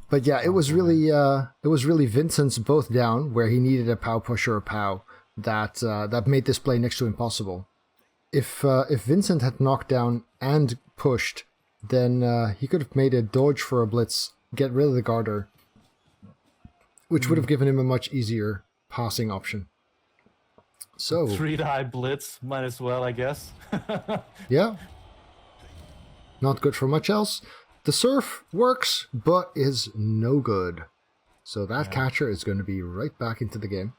But yeah, it was really Vincent's both down where he needed a POW push or a POW that made this play next to impossible. If Vincent had knocked down and pushed, then he could have made a dodge for a blitz, get rid of the Garter, which would have given him a much easier passing option. So 3-die blitz, might as well, I guess. yeah, not good for much else. The surf works, but is no good. So that catcher is going to be right back into the game.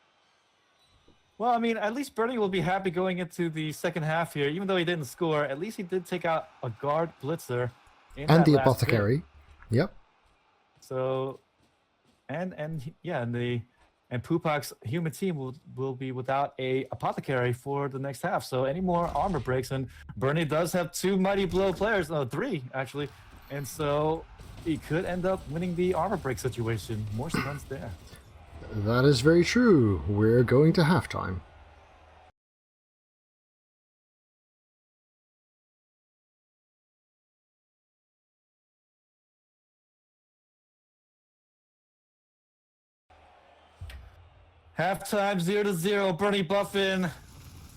Well, I mean, at least Bernie will be happy going into the second half here. Even though he didn't score, at least he did take out a guard blitzer. And the apothecary. Yep. So, and Pupok's human team will be without a apothecary for the next half. So any more armor breaks, and Bernie does have 2 Mighty Blow players, no, 3 actually, and so he could end up winning the armor break situation. More stuns there. That is very true. We're going to halftime. Halftime 0-0. BernieBuffon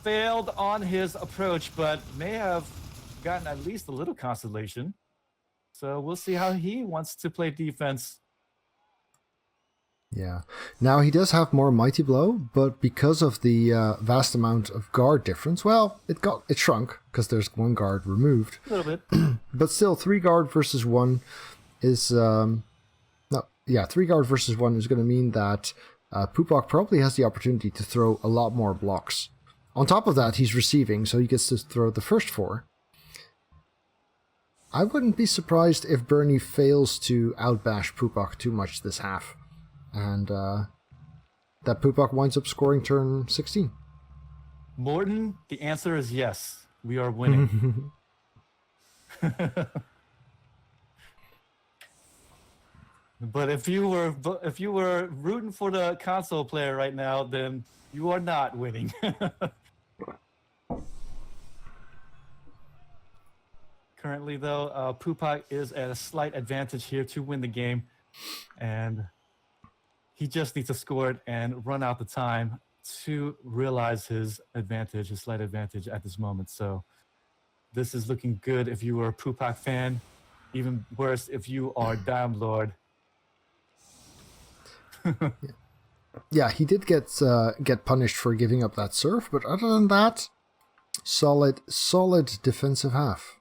failed on his approach, but may have gotten at least a little consolation. So we'll see how he wants to play defense. Yeah. Now he does have more Mighty Blow, but because of the vast amount of guard difference, well, it shrunk because there's 1 guard removed. A little bit. But still, 3 guard versus 1 is 3 guard versus 1 is going to mean that Pupok probably has the opportunity to throw a lot more blocks. On top of that, he's receiving, so he gets to throw the first 4. I wouldn't be surprised if Bernie fails to outbash Pupok too much this half, and that Pupok winds up scoring turn 16. Morton, the answer is yes. We are winning. But if you were rooting for the console player right now, then you are not winning. Currently, though, Pupok is at a slight advantage here to win the game, and he just needs to score it and run out the time to realize his advantage, his slight advantage at this moment. So this is looking good if you were a Pupok fan. Even worse if you are Dime Lord. Yeah, he did get punished for giving up that surf, but other than that, solid defensive half.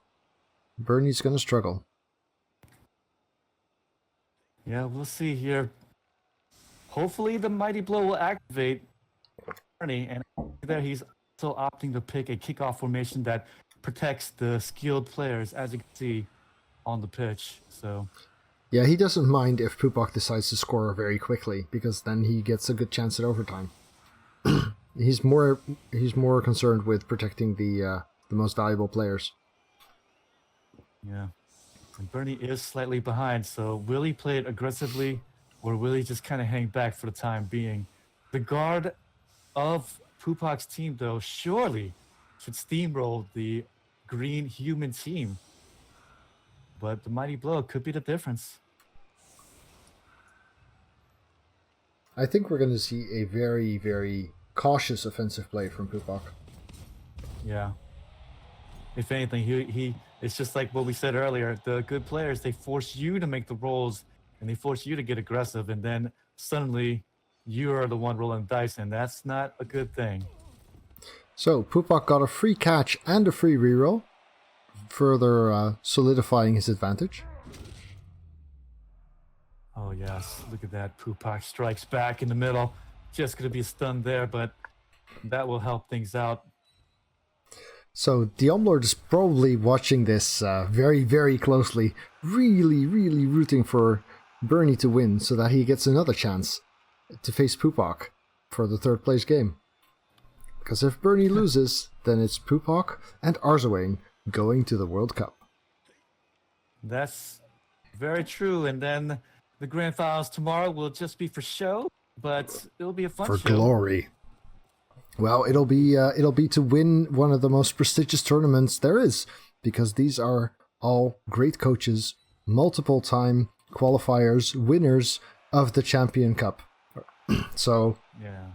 Bernie's gonna struggle. Yeah, we'll see here. Hopefully the Mighty Blow will activate Bernie, and there he's also opting to pick a kickoff formation that protects the skilled players, as you can see on the pitch. So yeah, he doesn't mind if Pupok decides to score very quickly, because then he gets a good chance at overtime. He's more concerned with protecting the most valuable players. yeah, and Bernie is slightly behind. So will he play it aggressively, or will he just kind of hang back for the time being? The guard of Pupok's team, though, surely should steamroll the green human team. But the mighty blow could be the difference. I think we're going to see a very, very cautious offensive play from Pupok. Yeah. If anything, he it's just like what we said earlier. The good players, they force you to make the rolls and they force you to get aggressive, and then suddenly you are the one rolling dice, and that's not a good thing. So Pupok got a free catch and a free reroll, further solidifying his advantage. Oh yes, look at that. Pupok strikes back in the middle. Just going to be a stun there, but that will help things out. So the Umlord is probably watching this very, very closely, really, really rooting for Bernie to win so that he gets another chance to face Pupok for the third place game. Because if Bernie loses, then it's Pupok and Arzawain going to the World Cup. That's very true. And then the grand finals tomorrow will just be for show, but it'll be a fun show. For glory. Well, it'll be to win one of the most prestigious tournaments there is, because these are all great coaches, multiple-time qualifiers, winners of the Champion Cup. So, Yeah.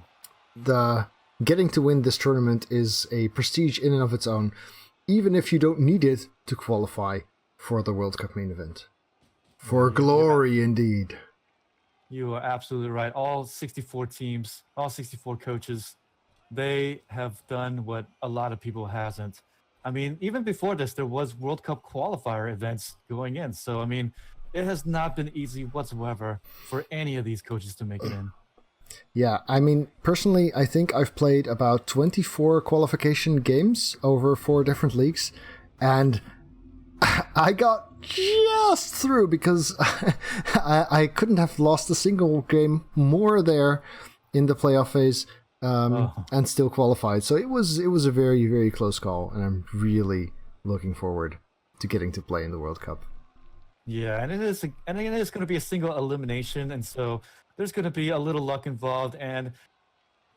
the getting to win this tournament is a prestige in and of its own, even if you don't need it to qualify for the World Cup main event. For glory, indeed. You are absolutely right. All 64 teams, all 64 coaches, they have done what a lot of people hasn't. I mean, even before this, there was World Cup qualifier events going in. So, I mean, it has not been easy whatsoever for any of these coaches to make it in. Yeah, I mean, personally, I think I've played about 24 qualification games over 4 different leagues, and I got just through because I couldn't have lost a single game more there in the playoff phase and still qualified. So it was a very, very close call, and I'm really looking forward to getting to play in the World Cup. Yeah, and it is going to be a single elimination, and so there's going to be a little luck involved. And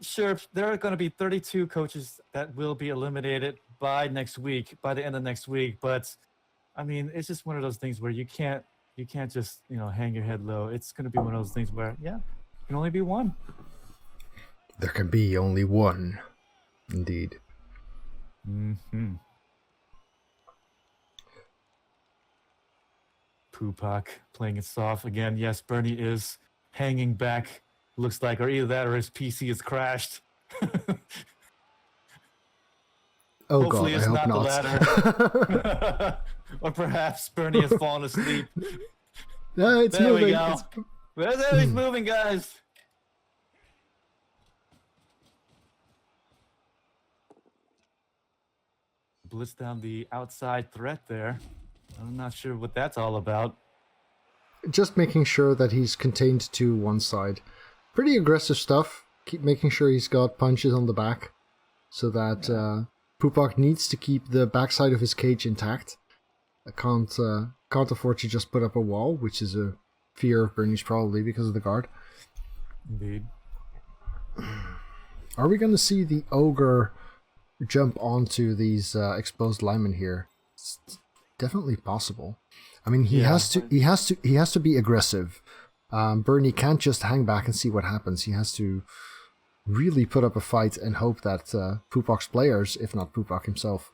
sure, there are going to be 32 coaches that will be eliminated by next week, by the end of next week. But I mean, it's just one of those things where you can't just hang your head low. It's going to be one of those things where it can only be one. There can be only one, indeed. Mm-hmm. Pupok playing it soft again. Yes, Bernie is hanging back. Looks like, or either that, or his PC has crashed. Oh Hopefully God, it's I hope not the latter. Or perhaps Bernie has fallen asleep. No, it's There moving. we go. There he's moving, guys. Blitz down the outside threat there. I'm not sure what that's all about. Just making sure that he's contained to one side. Pretty aggressive stuff. Keep making sure he's got punches on the back, so that Pupok needs to keep the backside of his cage intact. I can't afford to just put up a wall, which is a fear of Bernie's probably because of the guard. Indeed. Are we going to see the ogre jump onto these exposed linemen here? It's definitely possible. I mean, he has to be aggressive. Bernie can't just hang back and see what happens. He has to really put up a fight and hope that Pupok's players, if not Pupok himself,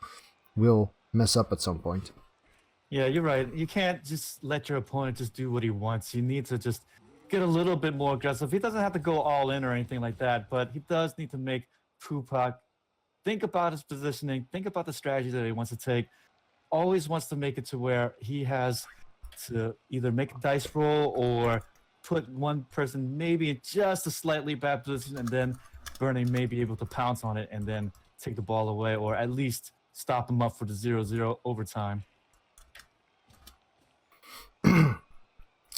will mess up at some point. Yeah, you're right. You can't just let your opponent just do what he wants. You need to just get a little bit more aggressive. He doesn't have to go all in or anything like that, but he does need to make Pupok think about his positioning, think about the strategy that he wants to take. Always wants to make it to where he has to either make a dice roll or put one person maybe in just a slightly bad position, and then Bernie may be able to pounce on it and then take the ball away, or at least stop him up for the 0-0 overtime.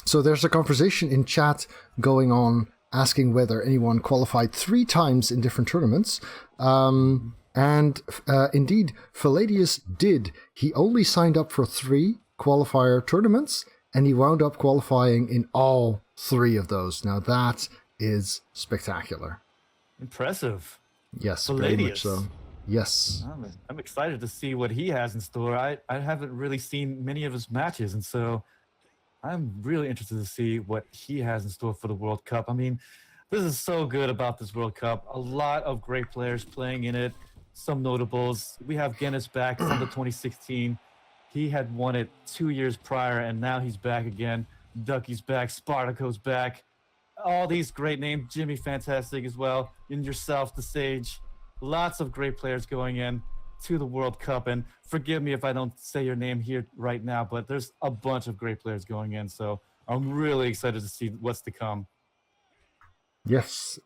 So there's a conversation in chat going on asking whether anyone qualified 3 times in different tournaments. And indeed, Palladius did. He only signed up for 3 qualifier tournaments, and he wound up qualifying in all 3 of those. Now that is spectacular. Impressive. Yes, Palladius. very much so. Yes. I'm excited to see what he has in store. I haven't really seen many of his matches, and so I'm really interested to see what he has in store for the World Cup. I mean, this is so good about this World Cup. A lot of great players playing in it, some notables. We have Guinness back from the 2016. He had won it 2 years prior, and now he's back again. Ducky's back, Spartaco's back. All these great names, Jimmy Fantastic as well, and yourself, the Sage. Lots of great players going in to the World Cup. And forgive me if I don't say your name here right now, but there's a bunch of great players going in. So I'm really excited to see what's to come. Yes,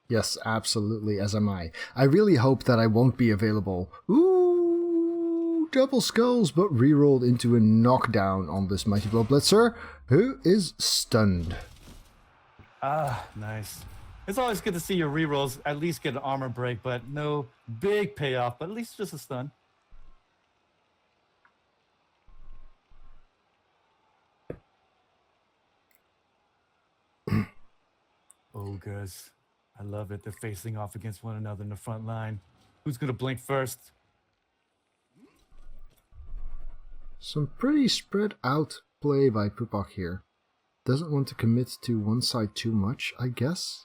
absolutely, as am I. I really hope that I won't be available. Ooh, double skulls, but rerolled into a knockdown on this Mighty Blow Blitzer, who is stunned. Ah, nice. It's always good to see your rerolls at least get an armor break, but no big payoff, but at least just a stun. Ogres. I love it. They're facing off against one another in the front line. Who's going to blink first? Some pretty spread out play by Pupok here. Doesn't want to commit to one side too much, I guess.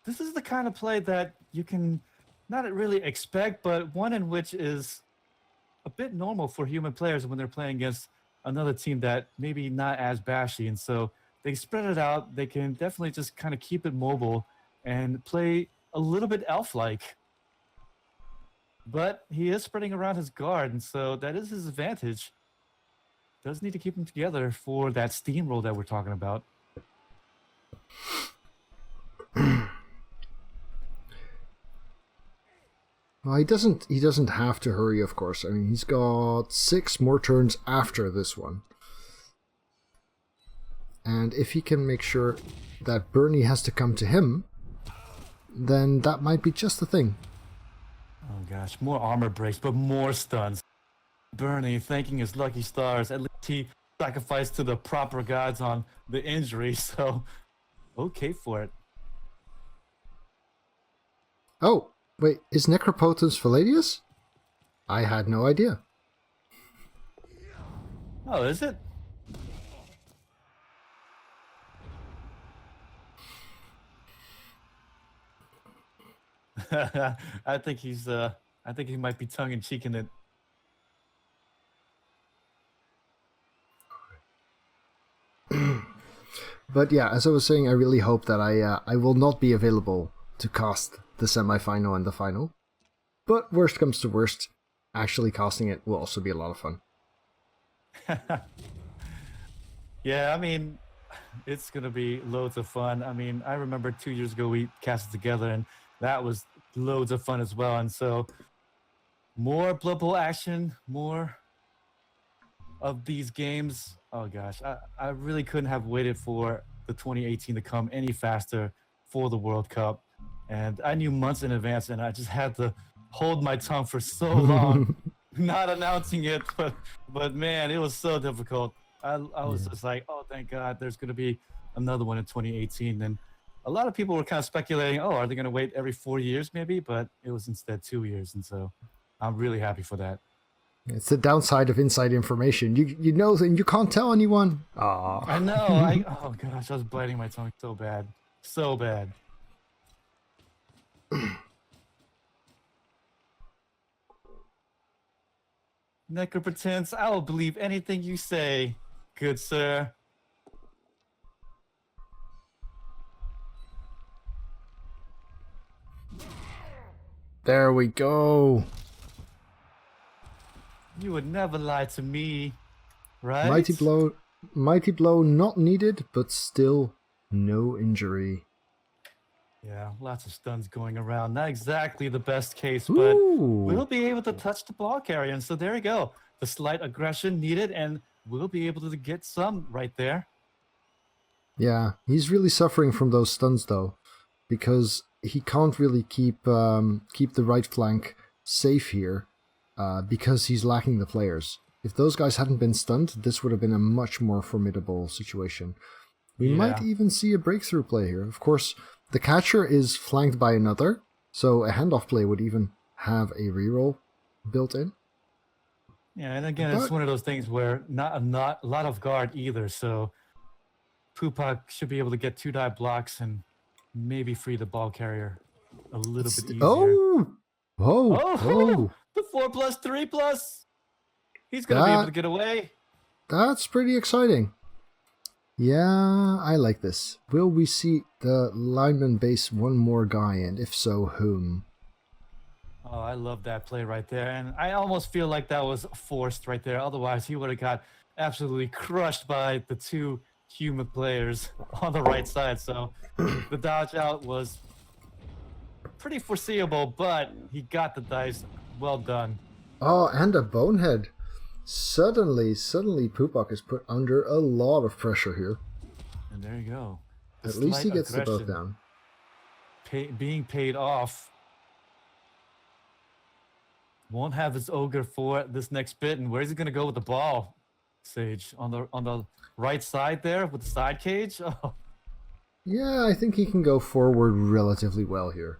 This is the kind of play that you can not really expect, but one in which is a bit normal for human players when they're playing against another team that maybe not as bashy. And so they spread it out. They can definitely just kind of keep it mobile and play a little bit elf-like. But he is spreading around his guard, and so that is his advantage. Does need to keep them together for that steamroll that we're talking about. Well, he doesn't have to hurry, of course. I mean, he's got 6 more turns after this one. And if he can make sure that Bernie has to come to him, then that might be just the thing. Oh gosh, more armor breaks, but more stuns. Bernie thanking his lucky stars. At least he sacrificed to the proper gods on the injury, so okay for it. Oh, wait, is Necropotence Palladius? I had no idea. Oh, is it? I think he might be tongue-in-cheeking it. But yeah, as I was saying, I really hope that I will not be available to cast the semi-final and the final. But worst comes to worst, actually casting it will also be a lot of fun. Yeah, I mean, it's going to be loads of fun. I mean, I remember 2 years ago we casted together, and that was loads of fun as well. And so more Blood Bowl action, more of these games. Oh gosh, I really couldn't have waited for the 2018 to come any faster for the World Cup. And I knew months in advance, and I just had to hold my tongue for so long, not announcing it. But man, it was so difficult. I was just like, oh, thank God there's going to be another one in 2018. And a lot of people were kind of speculating, oh, are they going to wait every 4 years maybe? But it was instead 2 years. And so I'm really happy for that. It's the downside of inside information. You know, and you can't tell anyone. Aww. I know. Oh gosh, I was biting my tongue so bad. So bad. Necropotence, I will believe anything you say, good sir. There we go. You would never lie to me, right? Mighty blow not needed, but still no injury. Yeah, lots of stuns going around. Not exactly the best case, but we'll be able to touch the block area. And so there you go. The slight aggression needed, and we'll be able to get some right there. Yeah, he's really suffering from those stuns, though, because he can't really keep the right flank safe here. Because he's lacking the players. If those guys hadn't been stunned, this would have been a much more formidable situation. We might even see a breakthrough play here. Of course, the catcher is flanked by another, so a handoff play would even have a reroll built in. Yeah, and again, it's But- one of those things where not a lot of guard either, so Pupok should be able to get 2-die blocks and maybe free the ball carrier a little bit easier. Oh! Whoa! Oh, Whoa! the 4+, 3+. He's going to be able to get away. That's pretty exciting. Yeah, I like this. Will we see the lineman base one more guy, and if so, whom? Oh, I love that play right there. And I almost feel like that was forced right there. Otherwise, he would have got absolutely crushed by the 2 human players on the right side. So the dodge out was pretty foreseeable, but he got the dice. Well done. Oh, and a bonehead. Suddenly Pupok is put under a lot of pressure here. And there you go. At least he Slight gets the both aggression down. being paid off. Won't have his ogre for this next bit. And where's he going to go with the ball, Sage? On the right side there with the side cage? Oh. Yeah, I think he can go forward relatively well here.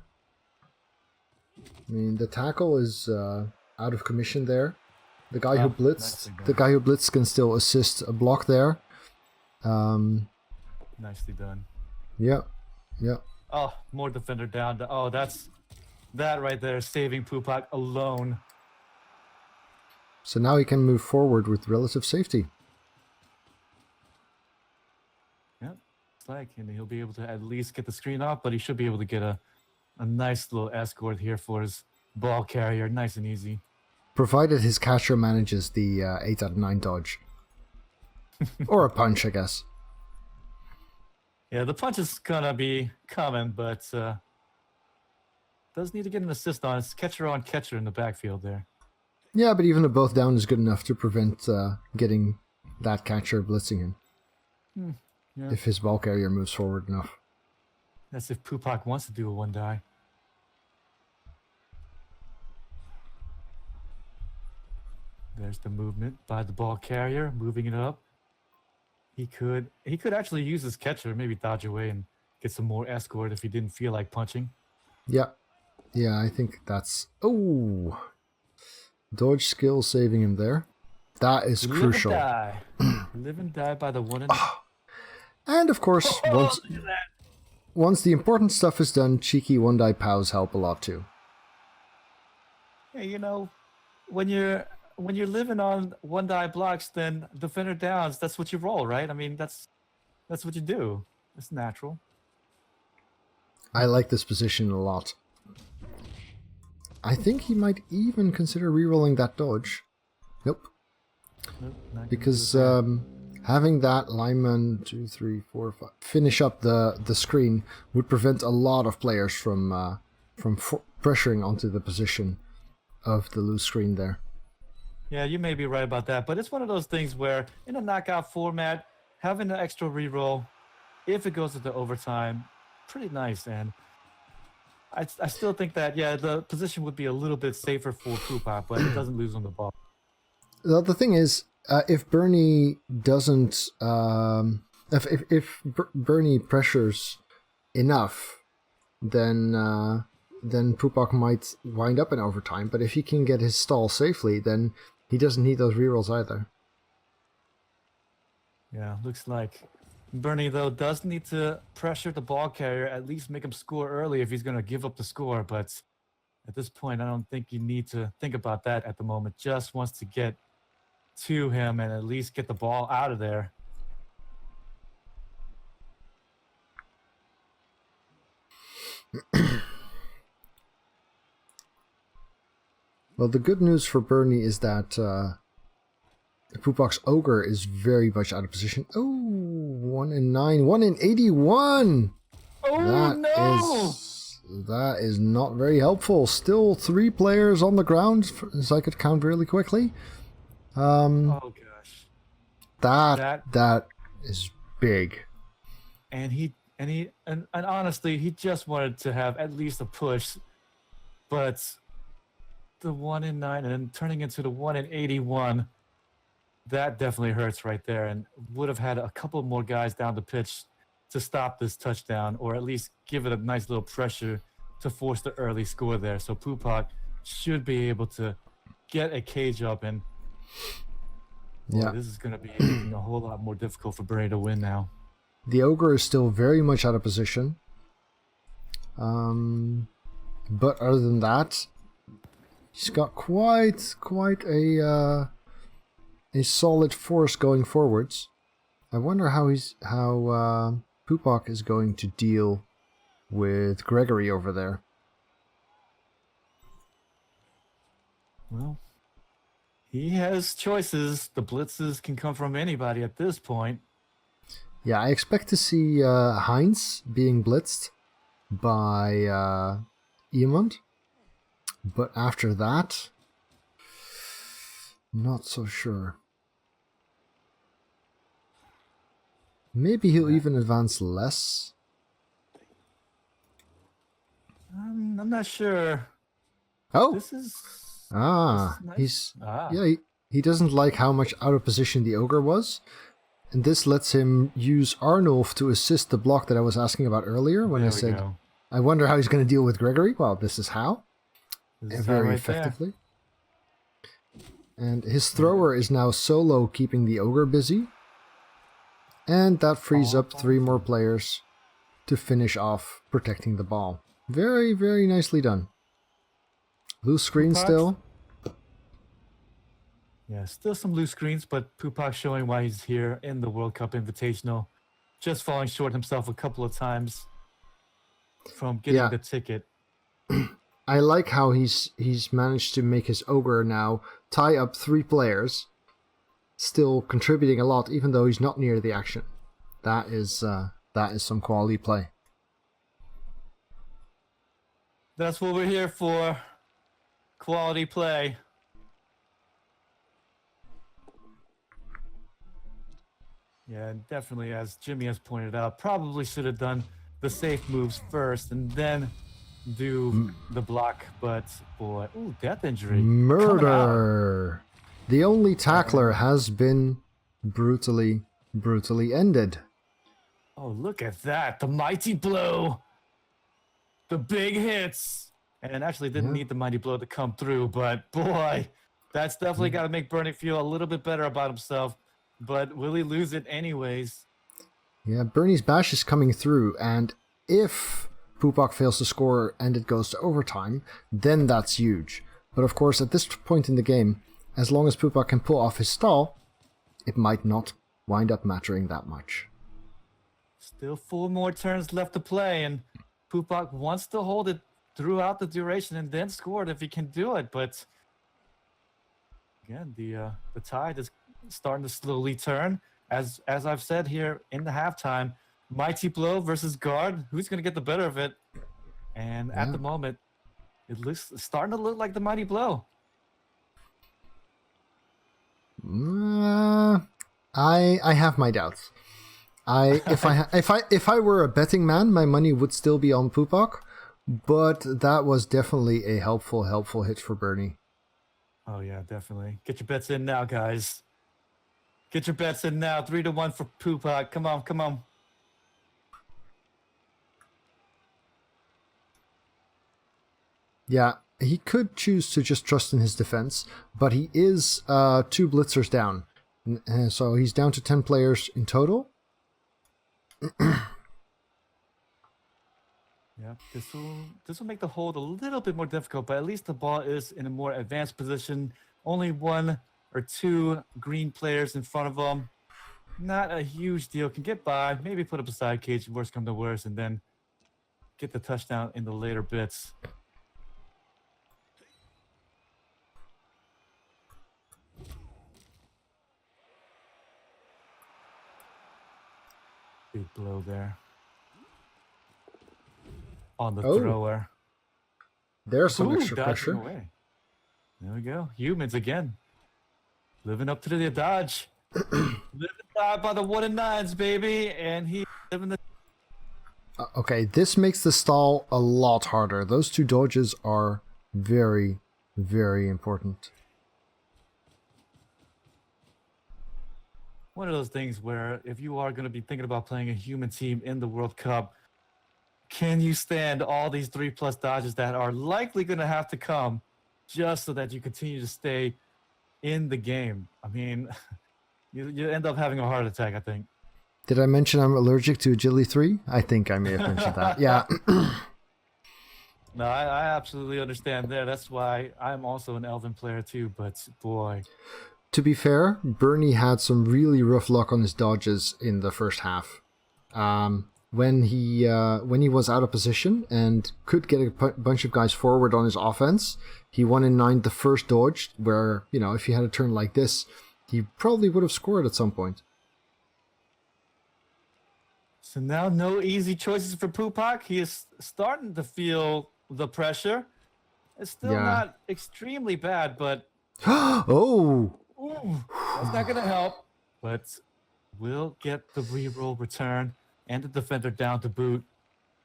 I mean, the tackle is out of commission there. The guy who blitzed can still assist a block there. Nicely done. Yeah. Oh, more defender down. Oh, that right there, saving Pupok alone. So now he can move forward with relative safety. Yep, it's like, and he'll be able to at least get the screen off, but he should be able to get a nice little escort here for his ball carrier, nice and easy. Provided his catcher manages the 8 out of 9 dodge. Or a punch, I guess. Yeah, the punch is gonna be coming, but does need to get an assist on. It's catcher on catcher in the backfield there. Yeah, but even a both down is good enough to prevent getting that catcher blitzing him. Yeah. If his ball carrier moves forward enough. That's if Pupok wants to do a 1-die. There's the movement by the ball carrier, moving it up. He could actually use his catcher, maybe dodge away and get some more escort if he didn't feel like punching. Yeah, I think that's... Oh! Dodge skill saving him there. That is crucial. Live and die by the 1 and... And of course, once the important stuff is done, cheeky 1-die pows help a lot too. Yeah, you know, when you're living on 1-die blocks, then defender downs, that's what you roll, right? I mean, that's what you do. It's natural. I like this position a lot. I think he might even consider rerolling that dodge. Nope. Because having that lineman 2, 3, 4, 5 finish up the screen would prevent a lot of players from pressuring onto the position of the loose screen there. Yeah, you may be right about that, but it's one of those things where in a knockout format, having the extra reroll, if it goes into overtime, pretty nice. And I still think that, yeah, the position would be a little bit safer for Pupok, but it doesn't lose on the ball. The thing is, if Bernie doesn't, if Bernie pressures enough, then Pupok might wind up in overtime. But if he can get his stall safely, then he doesn't need those rerolls either. Yeah, looks like Bernie, though, does need to pressure the ball carrier, at least make him score early if he's going to give up the score. But at this point, I don't think you need to think about that at the moment. Just wants to get to him and at least get the ball out of there. Well, the good news for Bernie is that Pupok's ogre is very much out of position. Oh, 1 in 9, 1 in 81. Oh, That is not very helpful. Still 3 players on the ground, as I could count really quickly. Oh gosh, that is big. And honestly, he just wanted to have at least a push, but the 1 in 9 and then turning into the 1 in 81, that definitely hurts right there, and would have had a couple more guys down the pitch to stop this touchdown, or at least give it a nice little pressure to force the early score there. So Pupok should be able to get a cage up, and Yeah. this is going to be making a whole lot more difficult for Bernie to win now. The ogre is still very much out of position. But other than that, he's got quite a solid force going forwards. I wonder how Pupok is going to deal with Gregory over there. Well, he has choices. The blitzes can come from anybody at this point. Yeah, I expect to see Heinz being blitzed by Iemond. But after that, not so sure. Maybe he'll even advance less. I'm not sure. Oh! This is He's... nice. Yeah, he doesn't like how much out of position the ogre was. And this lets him use Arnulf to assist the block that I was asking about earlier when I said, I wonder how he's going to deal with Gregory. Well, this is how. This is Very right effectively. And his thrower is now solo keeping the ogre busy. And that frees up 3 more players to finish off protecting the ball. Very, very nicely done. Loose screen still. Yeah, still some loose screens, but Pupok showing why he's here in the World Cup Invitational. Just falling short himself a couple of times from getting the ticket. I like how he's managed to make his ogre now tie up 3 players, still contributing a lot, even though he's not near the action. That is some quality play. That's what we're here for. Quality play. Yeah, definitely, as Jimmy has pointed out, probably should have done the safe moves first and then do the block, but boy, ooh, death injury. Murder! The only tackler has been brutally ended. Oh, look at that. The mighty blow. The big hits. And actually didn't need the mighty blow to come through, but boy, that's definitely got to make Bernie feel a little bit better about himself. But will he lose it anyways? Yeah, Bernie's bash is coming through, and if Pupok fails to score and it goes to overtime, then that's huge. But of course, at this point in the game, as long as Pupok can pull off his stall, it might not wind up mattering that much. Still 4 more turns left to play, and Pupok wants to hold it throughout the duration and then score it if he can do it. But again, the tide is starting to slowly turn. As I've said here in the halftime, mighty blow versus guard. Who's going to get the better of it? And at the moment, it looks starting to look like the mighty blow. I have my doubts. If I were a betting man, my money would still be on Pupok, but that was definitely a helpful hit for Bernie. Oh yeah, definitely. Get your bets in now, guys. Get your bets in now. 3-1 for Pupok. Come on. Yeah, he could choose to just trust in his defense, but he is 2 blitzers down. So he's down to 10 players in total. Yeah, this will make the hold a little bit more difficult, but at least the ball is in a more advanced position. Only 1 or 2 green players in front of him. Not a huge deal. Can get by. Maybe put up a side cage, worst come to worst, and then get the touchdown in the later bits. Big blow there. On the thrower. There's some extra pressure. Away. There we go. Humans again. Living up to the dodge. Living by the 1 and 9s, baby. And he living the... Okay, this makes the stall a lot harder. Those 2 dodges are very, very important. One of those things where if you are going to be thinking about playing a human team in the World Cup, can you stand all these 3+ dodges that are likely going to have to come just so that you continue to stay in the game. I mean, you end up having a heart attack, I think. Did I mention I'm allergic to Agility 3? I think I may have mentioned that. Yeah. No, I absolutely understand there. That's why I'm also an Elven player too, but boy. To be fair, Bernie had some really rough luck on his dodges in the first half. When he was out of position and could get a bunch of guys forward on his offense, he 1 in 9 the first dodge, where, you know, if he had a turn like this, he probably would have scored at some point. So now no easy choices for Pupok. He is starting to feel the pressure. It's still not extremely bad, but Oh! ooh, that's not going to help. But we'll get the reroll return and the defender down to boot.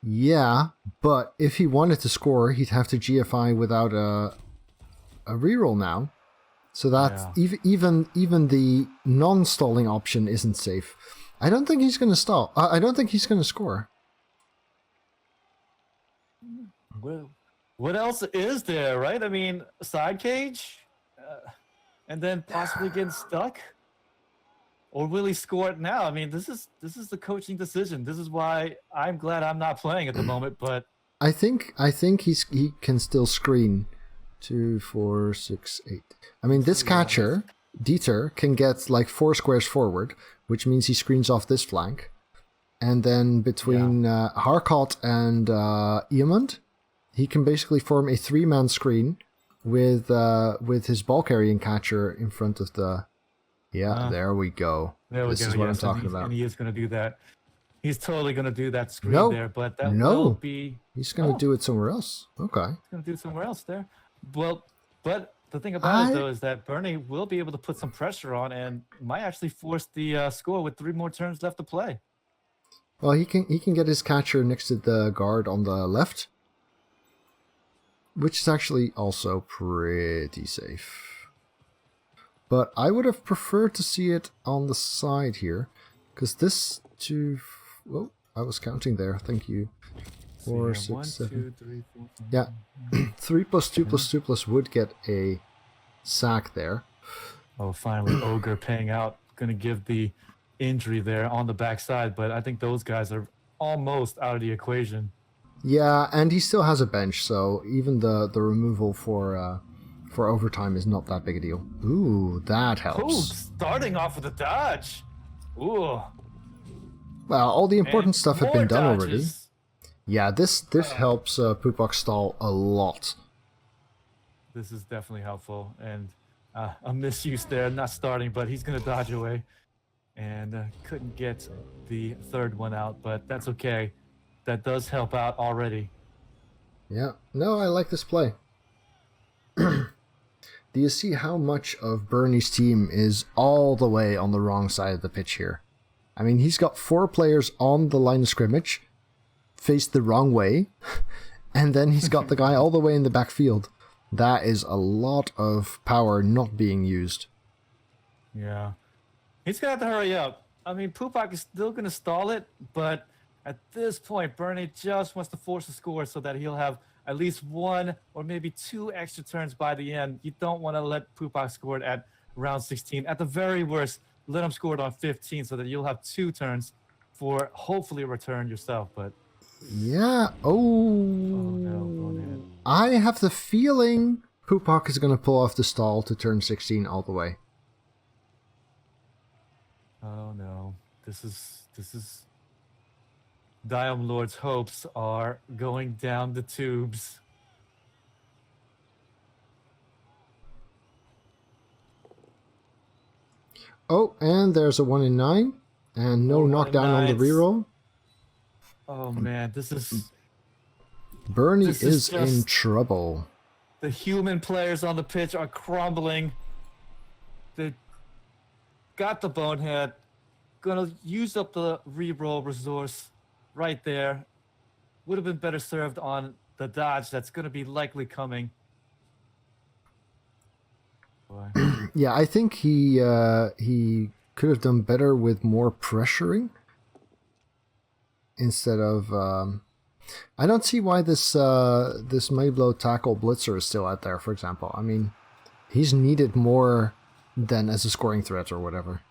Yeah, but if he wanted to score, he'd have to GFI without a reroll now. So that even the non-stalling option isn't safe. I don't think he's going to stall. I don't think he's going to score. Well, what else is there, right? I mean, side cage, and then possibly getting stuck, or will he score it now? I mean, this is the coaching decision. This is why I'm glad I'm not playing at the moment. But I think he can still screen 2, 4, 6, 8. I mean, this catcher Dieter can get like 4 squares forward, which means he screens off this flank, and then between Harkot and Iamond, he can basically form a 3-man screen with his ball carrying catcher in front of the. There we go. This is what I'm talking about. And he is going to do that. He's totally going to do that screen there, but that will be. He's going to do it somewhere else. Okay. He's going to do it somewhere else there. Well, but the thing about it though is that Bernie will be able to put some pressure on and might actually force the score with 3 more turns left to play. Well, he can get his catcher next to the guard on the left, which is actually also pretty safe. But I would have preferred to see it on the side here, because this 2. Whoa, I was counting there. Thank you. 4, 6, 1, 7. 2, 3, 4, 5. Yeah, 3 plus 2 plus 2 plus would get a sack there. Oh, finally, Ogre paying out. Going to give the injury there on the backside, but I think those guys are almost out of the equation. Yeah, and he still has a bench, so even the removal for overtime is not that big a deal. Ooh, that helps. Oh, starting off with a dodge. Ooh. Well, all the important stuff had been done dodges. already. Yeah, this helps Pupok stall a lot. This is definitely helpful, and a misuse there, not starting, but he's going to dodge away. And couldn't get the third one out, but that's okay. That does help out already. Yeah, no, I like this play. Do you see how much of Bernie's team is all the way on the wrong side of the pitch here? I mean, he's got 4 players on the line of scrimmage, faced the wrong way, and then he's got the guy all the way in the backfield. That is a lot of power not being used. Yeah. He's going to have to hurry up. I mean, Pupok is still going to stall it, but at this point, Bernie just wants to force a score so that he'll have at least 1 or maybe 2 extra turns by the end. You don't want to let Pupok score it at round 16. At the very worst, let him score it on 15 so that you'll have 2 turns for hopefully a return yourself. But yeah. oh no, I have the feeling Pupok is going to pull off the stall to turn 16 all the way. Oh no, this is Diam Lord's hopes are going down the tubes. Oh, and there's a 1 in 9, and no knockdown on the reroll. Oh man, this is Bernie is in trouble. The human players on the pitch are crumbling. They got the bonehead. Gonna use up the reroll resource right there. Would have been better served on the dodge that's gonna be likely coming. Boy. Yeah, I think he could have done better with more pressuring instead of I don't see why this Mayblow tackle blitzer is still out there, for example. I mean, he's needed more than as a scoring threat or whatever.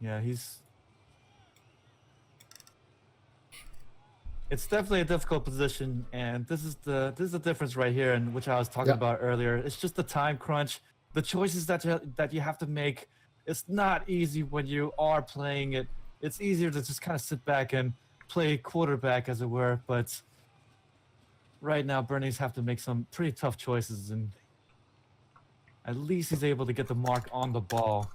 Yeah, it's definitely a difficult position, and this is the difference right here, and which I was talking about earlier. It's just the time crunch, the choices that you have to make. It's not easy when you are playing it. It's easier to just kind of sit back and play quarterback, as it were. But right now, Bernie's have to make some pretty tough choices, and at least he's able to get the mark on the ball.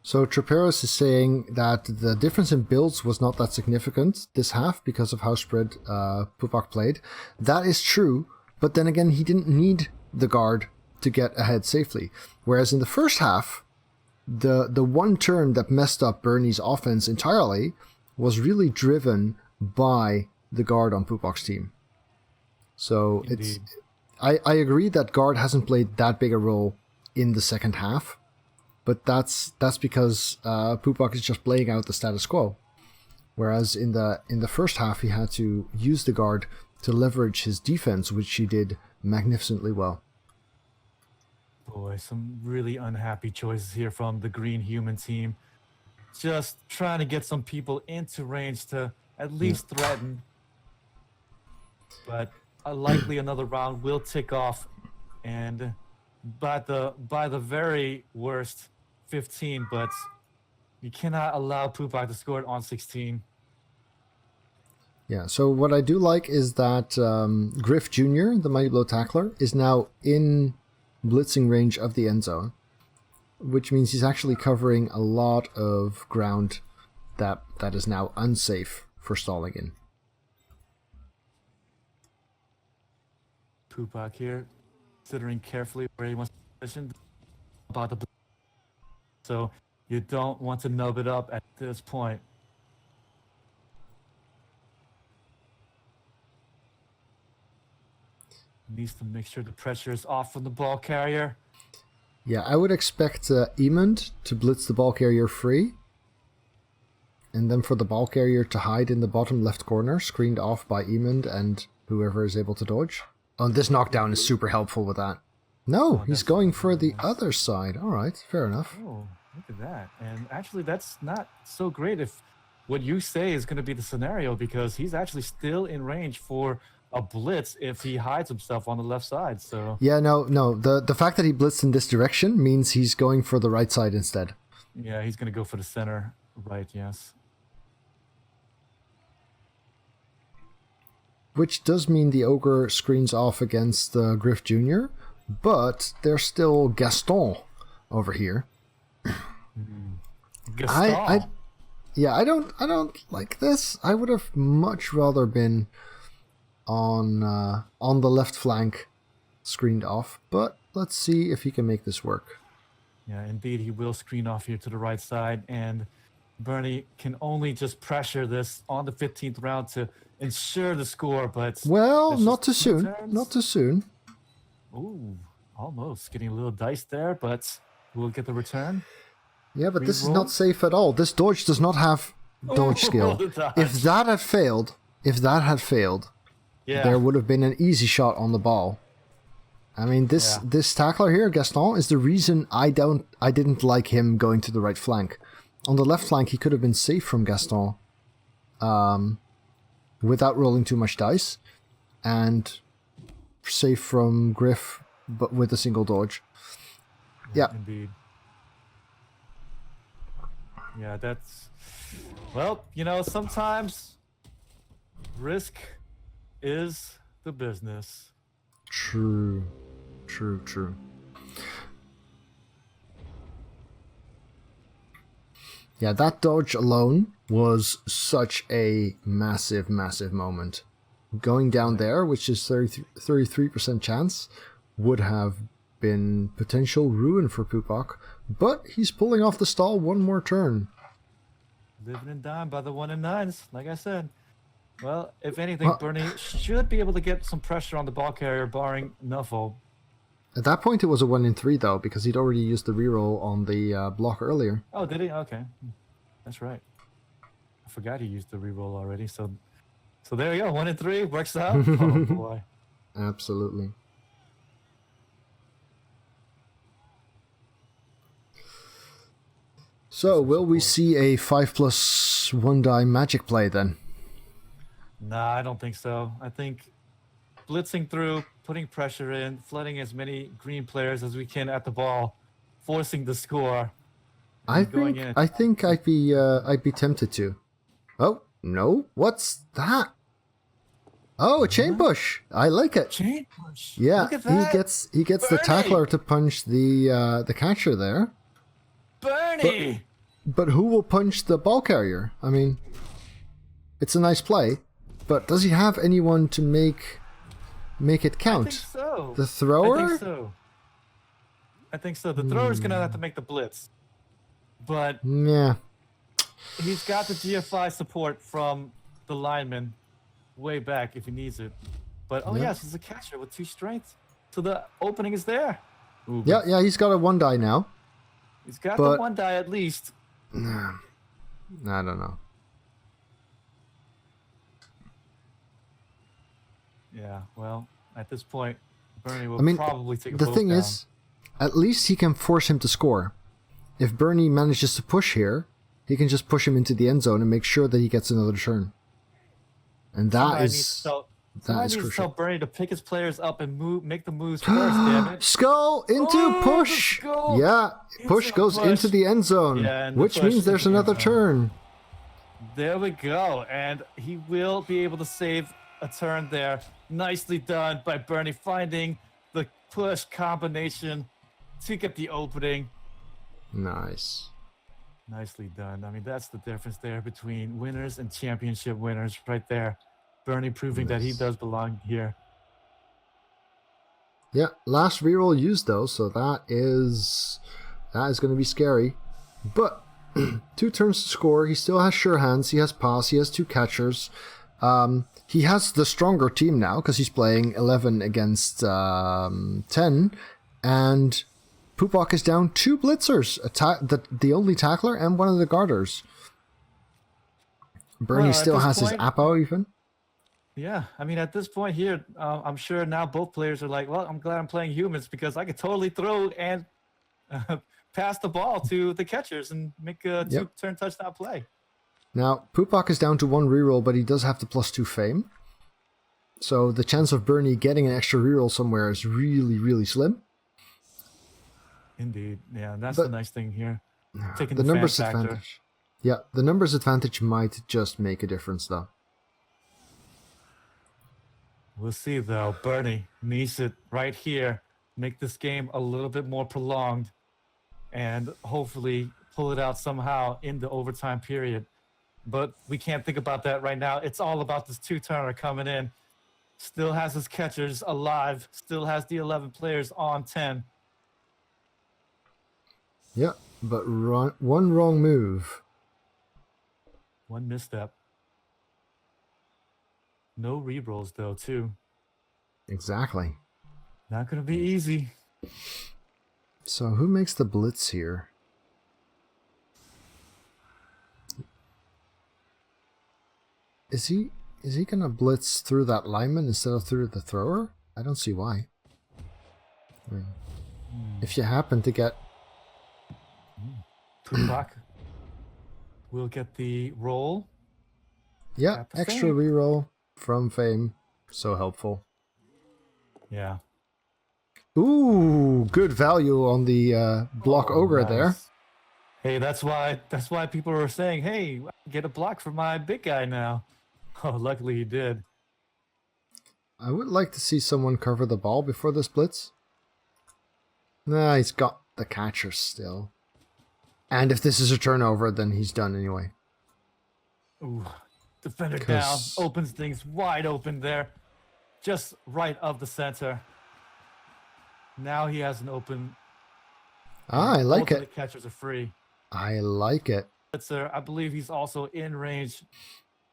So Traperos is saying that the difference in builds was not that significant this half because of how spread Pupok played. That is true, but then again, he didn't need the guard to get ahead safely. Whereas in the first half, the one turn that messed up Bernie's offense entirely was really driven by the guard on Pupok's team. So I agree that guard hasn't played that big a role in the second half. But that's because Pupok is just playing out the status quo, whereas in the first half he had to use the guard to leverage his defense, which he did magnificently well. Boy, some really unhappy choices here from the Green Human team. Just trying to get some people into range to at least threaten. But likely another round will tick off, and by the very worst, 15, but you cannot allow Pupok to score it on 16. Yeah, so what I do like is that Griff Jr., the Mighty Blow tackler, is now in blitzing range of the end zone, which means he's actually covering a lot of ground that is now unsafe for stalling in. Pupok here, considering carefully where he wants to position about the blitz. So you don't want to nub it up at this point. Needs to make sure the pressure is off from the ball carrier. Yeah, I would expect Emond to blitz the ball carrier free, and then for the ball carrier to hide in the bottom left corner, screened off by Emond and whoever is able to dodge. Oh, this knockdown is super helpful with that. No, he's going for the other side. All right, fair enough. Oh, look at that. And actually, that's not so great if what you say is going to be the scenario, because he's actually still in range for a blitz if he hides himself on the left side. So yeah, no. The fact that he blitzed in this direction means he's going for the right side instead. Yeah, he's going to go for the center right, yes. Which does mean the Ogre screens off against Griff Jr., but there's still Gaston over here. Gaston. I don't like this. I would have much rather been on the left flank screened off, but let's see if he can make this work. Yeah, indeed, he will screen off here to the right side, and Bernie can only just pressure this on the 15th round to ensure the score, but... Well, not too soon. Turns. Not too soon. Ooh, almost. Getting a little dice there, but we'll get the return. Yeah, but this is not safe at all. This dodge does not have dodge skill. If that had failed, there would have been an easy shot on the ball. I mean, this tackler here, Gaston, is the reason I didn't like him going to the right flank. On the left flank, he could have been safe from Gaston without rolling too much dice, and safe from Griff, but with a single dodge. Yeah. Indeed. Yeah, that's... Well, you know, sometimes risk is the business. True. Yeah, that dodge alone was such a massive moment. Going down there, which is 33% chance, would have been potential ruin for Pupok, but he's pulling off the stall one more turn. Living and dying by the 1 and 9s, like I said. Well, if anything, Bernie should be able to get some pressure on the ball carrier, barring Nuffle. At that point, it was a 1 in 3 though, because he'd already used the reroll on the block earlier. Oh, did he? Okay, that's right. I forgot he used the reroll already. So there you go. 1 in 3 works out. Oh boy. Absolutely. So, will we see a 5+1 die magic play then? Nah, I don't think so. I think blitzing through, putting pressure in, flooding as many green players as we can at the ball, forcing the score. I think I'd be tempted to. Oh no! What's that? Oh, a chain push. I like it. Chain push. Yeah, Look at that. he gets the tackler to punch the catcher there. Bernie. But who will punch the ball carrier? I mean, it's a nice play, but does he have anyone to make it count? I think so. The thrower? I think so. The thrower's gonna have to make the blitz, but yeah, he's got the GFI support from the lineman way back if he needs it. But yes, he's a catcher with 2 strength, so the opening is there. Ooh, yeah, he's got a 1 die now. He's got the 1 die at least. I don't know. Yeah, well, at this point, Bernie will probably take a the both thing down. is, at least he can force him to score. If Bernie manages to push here, he can just push him into the end zone and make sure that he gets another turn. And that is crucial. Tell Bernie to pick his players up and make the moves first, damn it. Skull into push! Yeah, push goes into the end zone, which means there's another turn. There we go, and he will be able to save a turn there. Nicely done by Bernie, finding the push combination to get the opening. Nice. Nicely done. I mean, that's the difference there between winners and championship winners right there. Bernie proving that he does belong here. Yeah, last reroll used though, so that is going to be scary. But 2 turns to score. He still has sure hands. He has pass. He has 2 catchers. He has the stronger team now because he's playing 11 against 10, and Pupok is down 2 blitzers, the only tackler and one of the guarders. Bernie still has his Apo even. Yeah, I mean, at this point here, I'm sure now both players are like, well, I'm glad I'm playing humans because I could totally throw and pass the ball to the catchers and make a 2-turn touchdown play. Now, Pupok is down to 1 reroll, but he does have the +2 fame. So the chance of Bernie getting an extra reroll somewhere is really, really slim. Indeed. Yeah, that's the nice thing here. Taking the numbers fan factor. advantage. Yeah, the numbers advantage might just make a difference, though. We'll see, though. Bernie needs it right here. Make this game a little bit more prolonged and hopefully pull it out somehow in the overtime period. But we can't think about that right now. It's all about this 2-turner coming in. Still has his catchers alive. Still has the 11 players on 10. Yeah, but one wrong move. One misstep. No rerolls, though, too. Exactly. Not going to be easy. So who makes the blitz here? Is he gonna blitz through that lineman instead of through the thrower? I don't see why. I mean, if you happen to get Pupok will get the roll. Yeah, extra fame. reroll from fame. So helpful. Yeah. Ooh, good value on the block ogre nice. there. Hey, that's why people were saying, hey, get a block for my big guy now. Oh, luckily he did. I would like to see someone cover the ball before this blitz. Nah, he's got the catcher still. And if this is a turnover, then he's done anyway. Ooh, defender down, opens things wide open there. Just right of the center. Now he has an open. I like both it. Of the catchers are free. I like it. I believe he's also in range.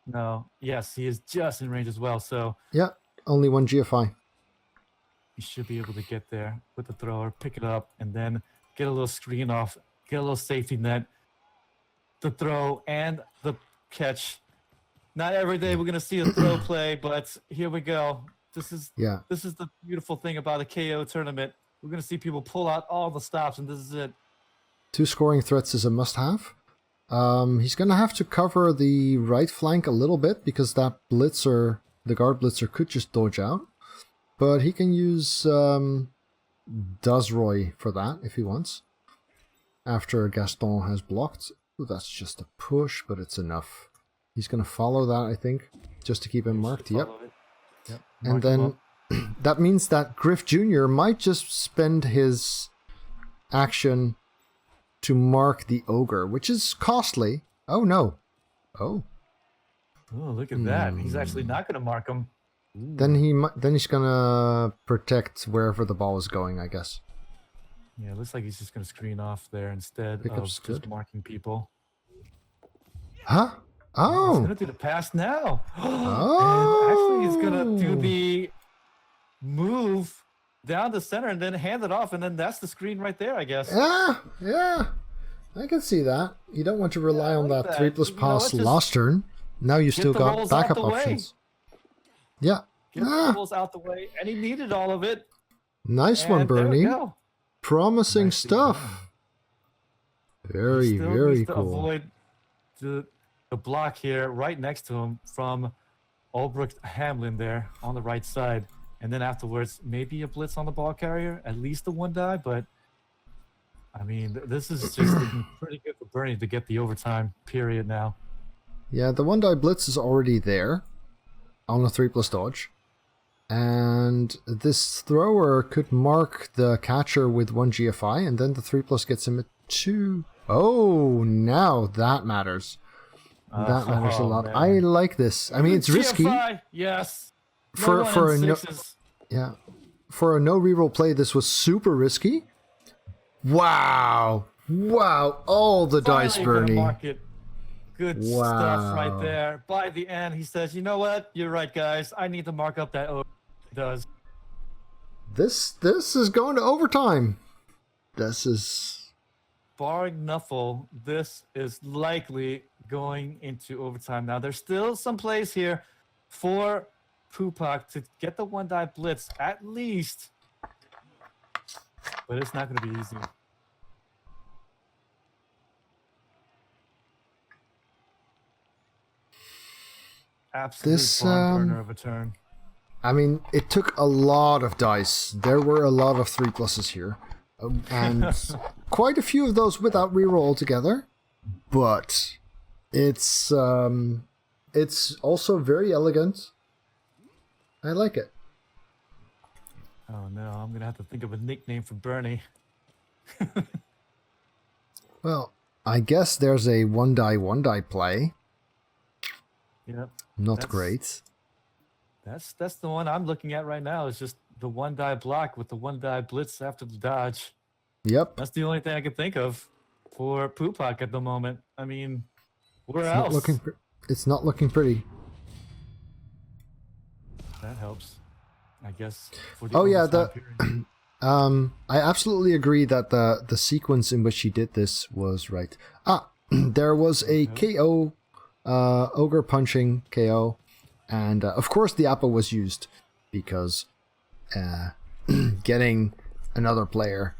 No, yes, he is just in range as well. So yeah, only 1 GFI. he should be able to get there with the thrower, pick it up, and then get a little screen off, get a little safety net, the throw and the catch. Not every day we're gonna see a throw play, but here we go. This is the beautiful thing about a KO tournament. We're gonna see people pull out all the stops, and this is it. 2 scoring threats is a must-have. He's gonna have to cover the right flank a little bit because that blitzer, the guard blitzer, could just dodge out. But he can use Dazroy for that if he wants. After Gaston has blocked. Ooh, that's just a push, but it's enough. He's gonna follow that, I think, just to keep him marked. Yep. And then that means that Griff Jr. might just spend his action to mark the ogre, which is costly. Oh no. Oh, look at that. He's actually not going to mark him. Then he's gonna protect wherever the ball is going, I guess. Yeah, it looks like he's just going to screen off there instead of just marking people. Huh? Oh. He's going to do the pass now. Oh. And actually, he's going to do the move down the center and then hand it off, and then that's the screen right there, I guess. Yeah. I can see that. You don't want to rely on that 3+ pass last turn. Now you still got backup options. Yeah. Get the rolls out the way, and he needed all of it. Nice one, Bernie. Promising stuff. Very, very cool. Avoid the block here right next to him from Ulbrich Hamlin there on the right side. And then afterwards, maybe a blitz on the ball carrier, at least the 1-die. But, I mean, this is just pretty good for Bernie to get the overtime period now. Yeah, the 1-die blitz is already there on a 3+ dodge. And this thrower could mark the catcher with 1 GFI, and then the 3+ gets him at 2. Oh, now that matters. That matters a lot. Man. I like this. I mean, it's risky. Yes. For a no reroll play, this was super risky. Wow. All the dice, Bernie. Good stuff right there. By the end, he says, "You know what? You're right, guys. I need to mark up that over." Does this is going to overtime? This is, barring Nuffle, this is likely going into overtime. Now, there's still some plays here for Pupok to get the 1-die blitz at least, but it's not going to be easy. Absolute barn burner of a turn. I mean, it took a lot of dice. There were a lot of 3+ here, and quite a few of those without reroll altogether. But it's also very elegant. I like it. Oh no, I'm gonna have to think of a nickname for Bernie. Well, I guess there's a 1-die play. Yep. Not great. That's the one I'm looking at right now. Is just the 1-die block with the 1-die blitz after the dodge. Yep. That's the only thing I can think of for Pupok at the moment. I mean, where it's else? It's not looking pretty. That helps, I guess. For the I absolutely agree that the sequence in which he did this was right. There was a KO, ogre punching KO, and of course the apple was used because getting another player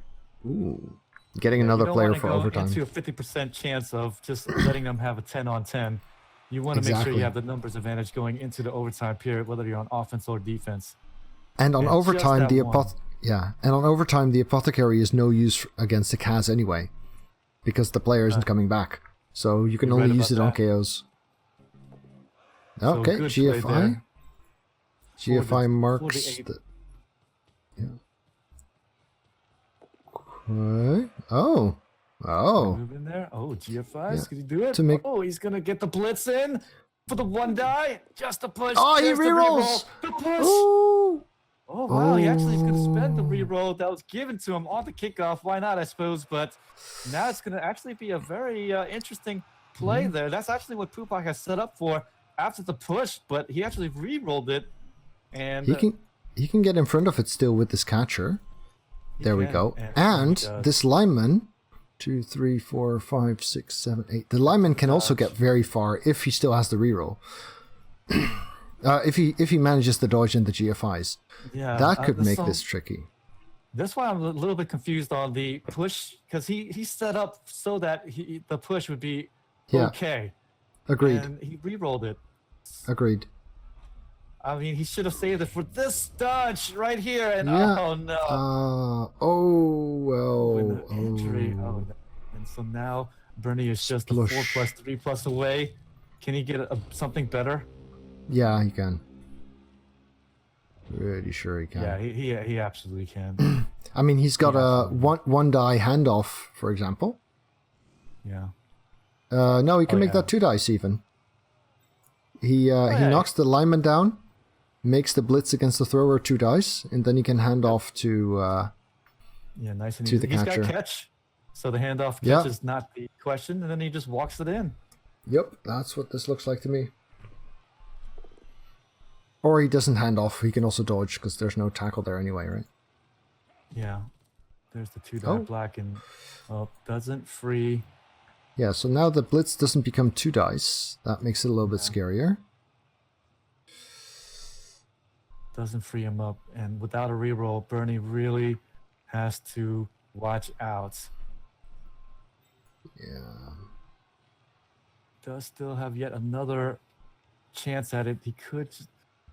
for overtime. Into a 50% chance of just letting them have a 10-on-10. You want to make sure you have the numbers advantage going into the overtime period, whether you're on offense or defense. And on overtime, the apothecary is no use against the Kaz anyway, because the player isn't coming back. So you can only use it on KOs. Okay, GFI. GFI marks the. Yeah. Okay. Oh. Move in there. Oh, GFI. Yeah. Can he do it? He's gonna get the blitz in for the 1-die. Just a push. Oh, he rerolls. The push. Ooh. Oh wow, he actually is gonna spend the reroll that was given to him on the kickoff. Why not, I suppose? But now it's gonna actually be a very interesting play there. That's actually what Pupok has set up for after the push, but he actually re-rolled it, and He can get in front of it still with this catcher. There we go. And this lineman, 2, 3, 4, 5, 6, 7, 8. The lineman can also get very far if he still has the reroll. If he manages to dodge in the GFIs. Yeah, that could make this tricky. That's why I'm a little bit confused on the push, because he set up so that the push would be okay. Agreed. And he re-rolled it. Agreed. I mean, he should have saved it for this dodge right here. And oh no. Well. Injury. Oh, and so now Bernie is just a 4+3+ away. Can he get something better? Yeah, he can. Pretty sure he can. Yeah, he absolutely can. I mean, he's got a one die handoff, for example. Yeah. No, he can make that 2 dice even. He knocks the lineman down, makes the blitz against the thrower 2 dice, and then he can hand off to nice and to easy. the catcher. He's got catch, so the handoff catch is not the question, and then he just walks it in. Yep, that's what this looks like to me. Or he doesn't hand off. He can also dodge because there's no tackle there anyway, right? Yeah. There's the 2 die black and doesn't free. Yeah, so now the blitz doesn't become 2 dice. That makes it a little bit scarier. Doesn't free him up. And without a reroll, Bernie really has to watch out. Yeah. Does still have yet another chance at it. He could...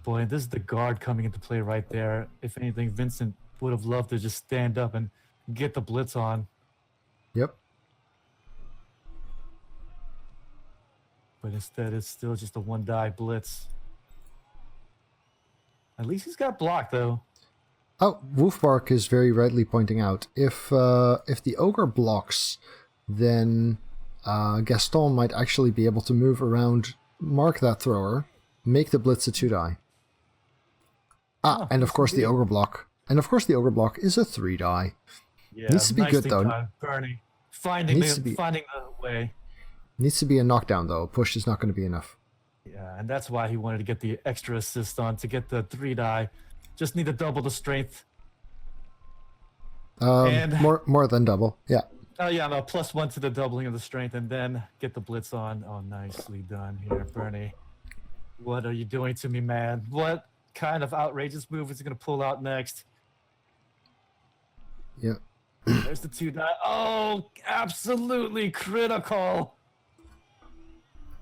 Boy, this is the guard coming into play right there. If anything, Vincent would have loved to just stand up and get the blitz on. Yep. But instead, it's still just a 1 die blitz. At least he's got block, though. Oh, Wolfbark is very rightly pointing out, if the ogre blocks, then Gaston might actually be able to move around, mark that thrower, make the blitz a 2 die. And of course the ogre block. And of course the ogre block is a 3 die. Yeah, needs to be good though. Bernie finding the way. Needs to be a knockdown though. A push is not going to be enough. Yeah, and that's why he wanted to get the extra assist on to get the 3 die. Just need to double the strength. And more than double. Yeah. Oh yeah, no, +1 to the doubling of the strength, and then get the blitz on. Oh, nicely done here, Bernie. What are you doing to me, man? What kind of outrageous move is he gonna pull out next? Yeah. There's the 2 die. Oh, absolutely critical.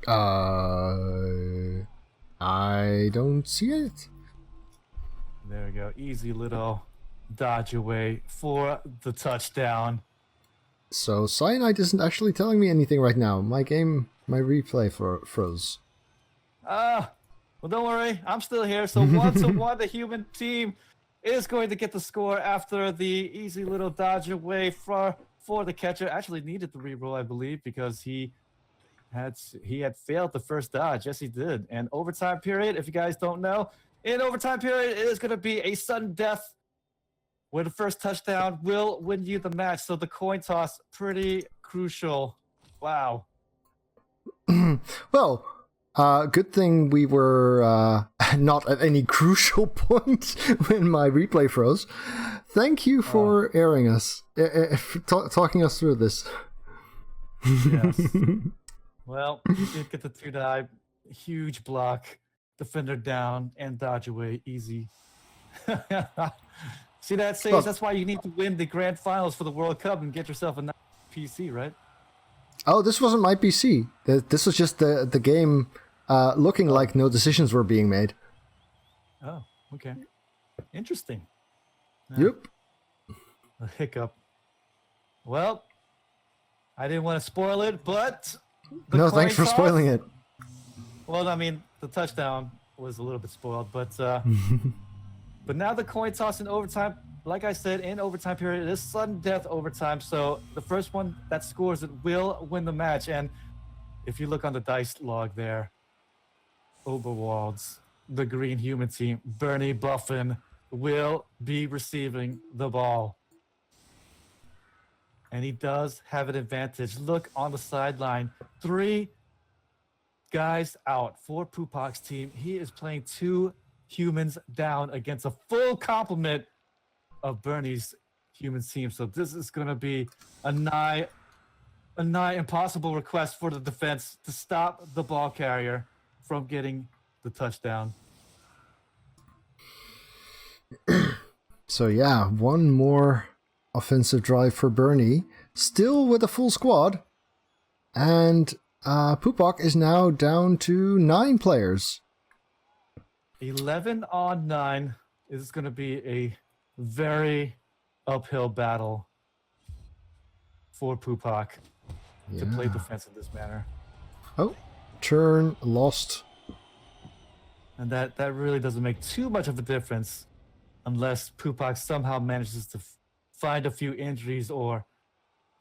I don't see it. There we go. Easy little dodge away for the touchdown. So Cyanide isn't actually telling me anything right now. My replay froze. Well, don't worry. I'm still here. So 1-1, the human team is going to get the score after the easy little dodge away for the catcher. Actually needed the reroll, I believe, because he had failed the first dodge. Yes, he did. And overtime period, if you guys don't know, in overtime period, it is going to be a sudden death where the first touchdown will win you the match. So the coin toss, pretty crucial. Wow. Well, good thing we were not at any crucial point when my replay froze. Thank you for airing us, talking us through this. Yes. Well, you did get the 2 die. Huge block. Defender down and dodge away. Easy. See that, Sage? That's why you need to win the grand finals for the World Cup and get yourself a nice PC, right? Oh, this wasn't my PC. This was just the game looking like no decisions were being made. Oh, okay. Interesting. Yep. A hiccup. Well, I didn't want to spoil it, but... No, thanks for spoiling it. Well, I mean, the touchdown was a little bit spoiled, but but now the coin toss in overtime, like I said, in overtime period, it is sudden death overtime. So the first one that scores it will win the match. And if you look on the dice log there, Oberwald's, the green human team, BernieBuffon will be receiving the ball. And he does have an advantage. Look on the sideline. 3 guys out for Pupok's team. He is playing 2 humans down against a full complement of Bernie's human team. So this is going to be a nigh impossible request for the defense to stop the ball carrier from getting the touchdown. So yeah, one more offensive drive for Bernie, still with a full squad, and Pupok is now down to 9 players. 11 on 9 is going to be a very uphill battle for Pupok to play defense in this manner. Oh, turn lost. And that really doesn't make too much of a difference unless Pupok somehow manages to find a few injuries or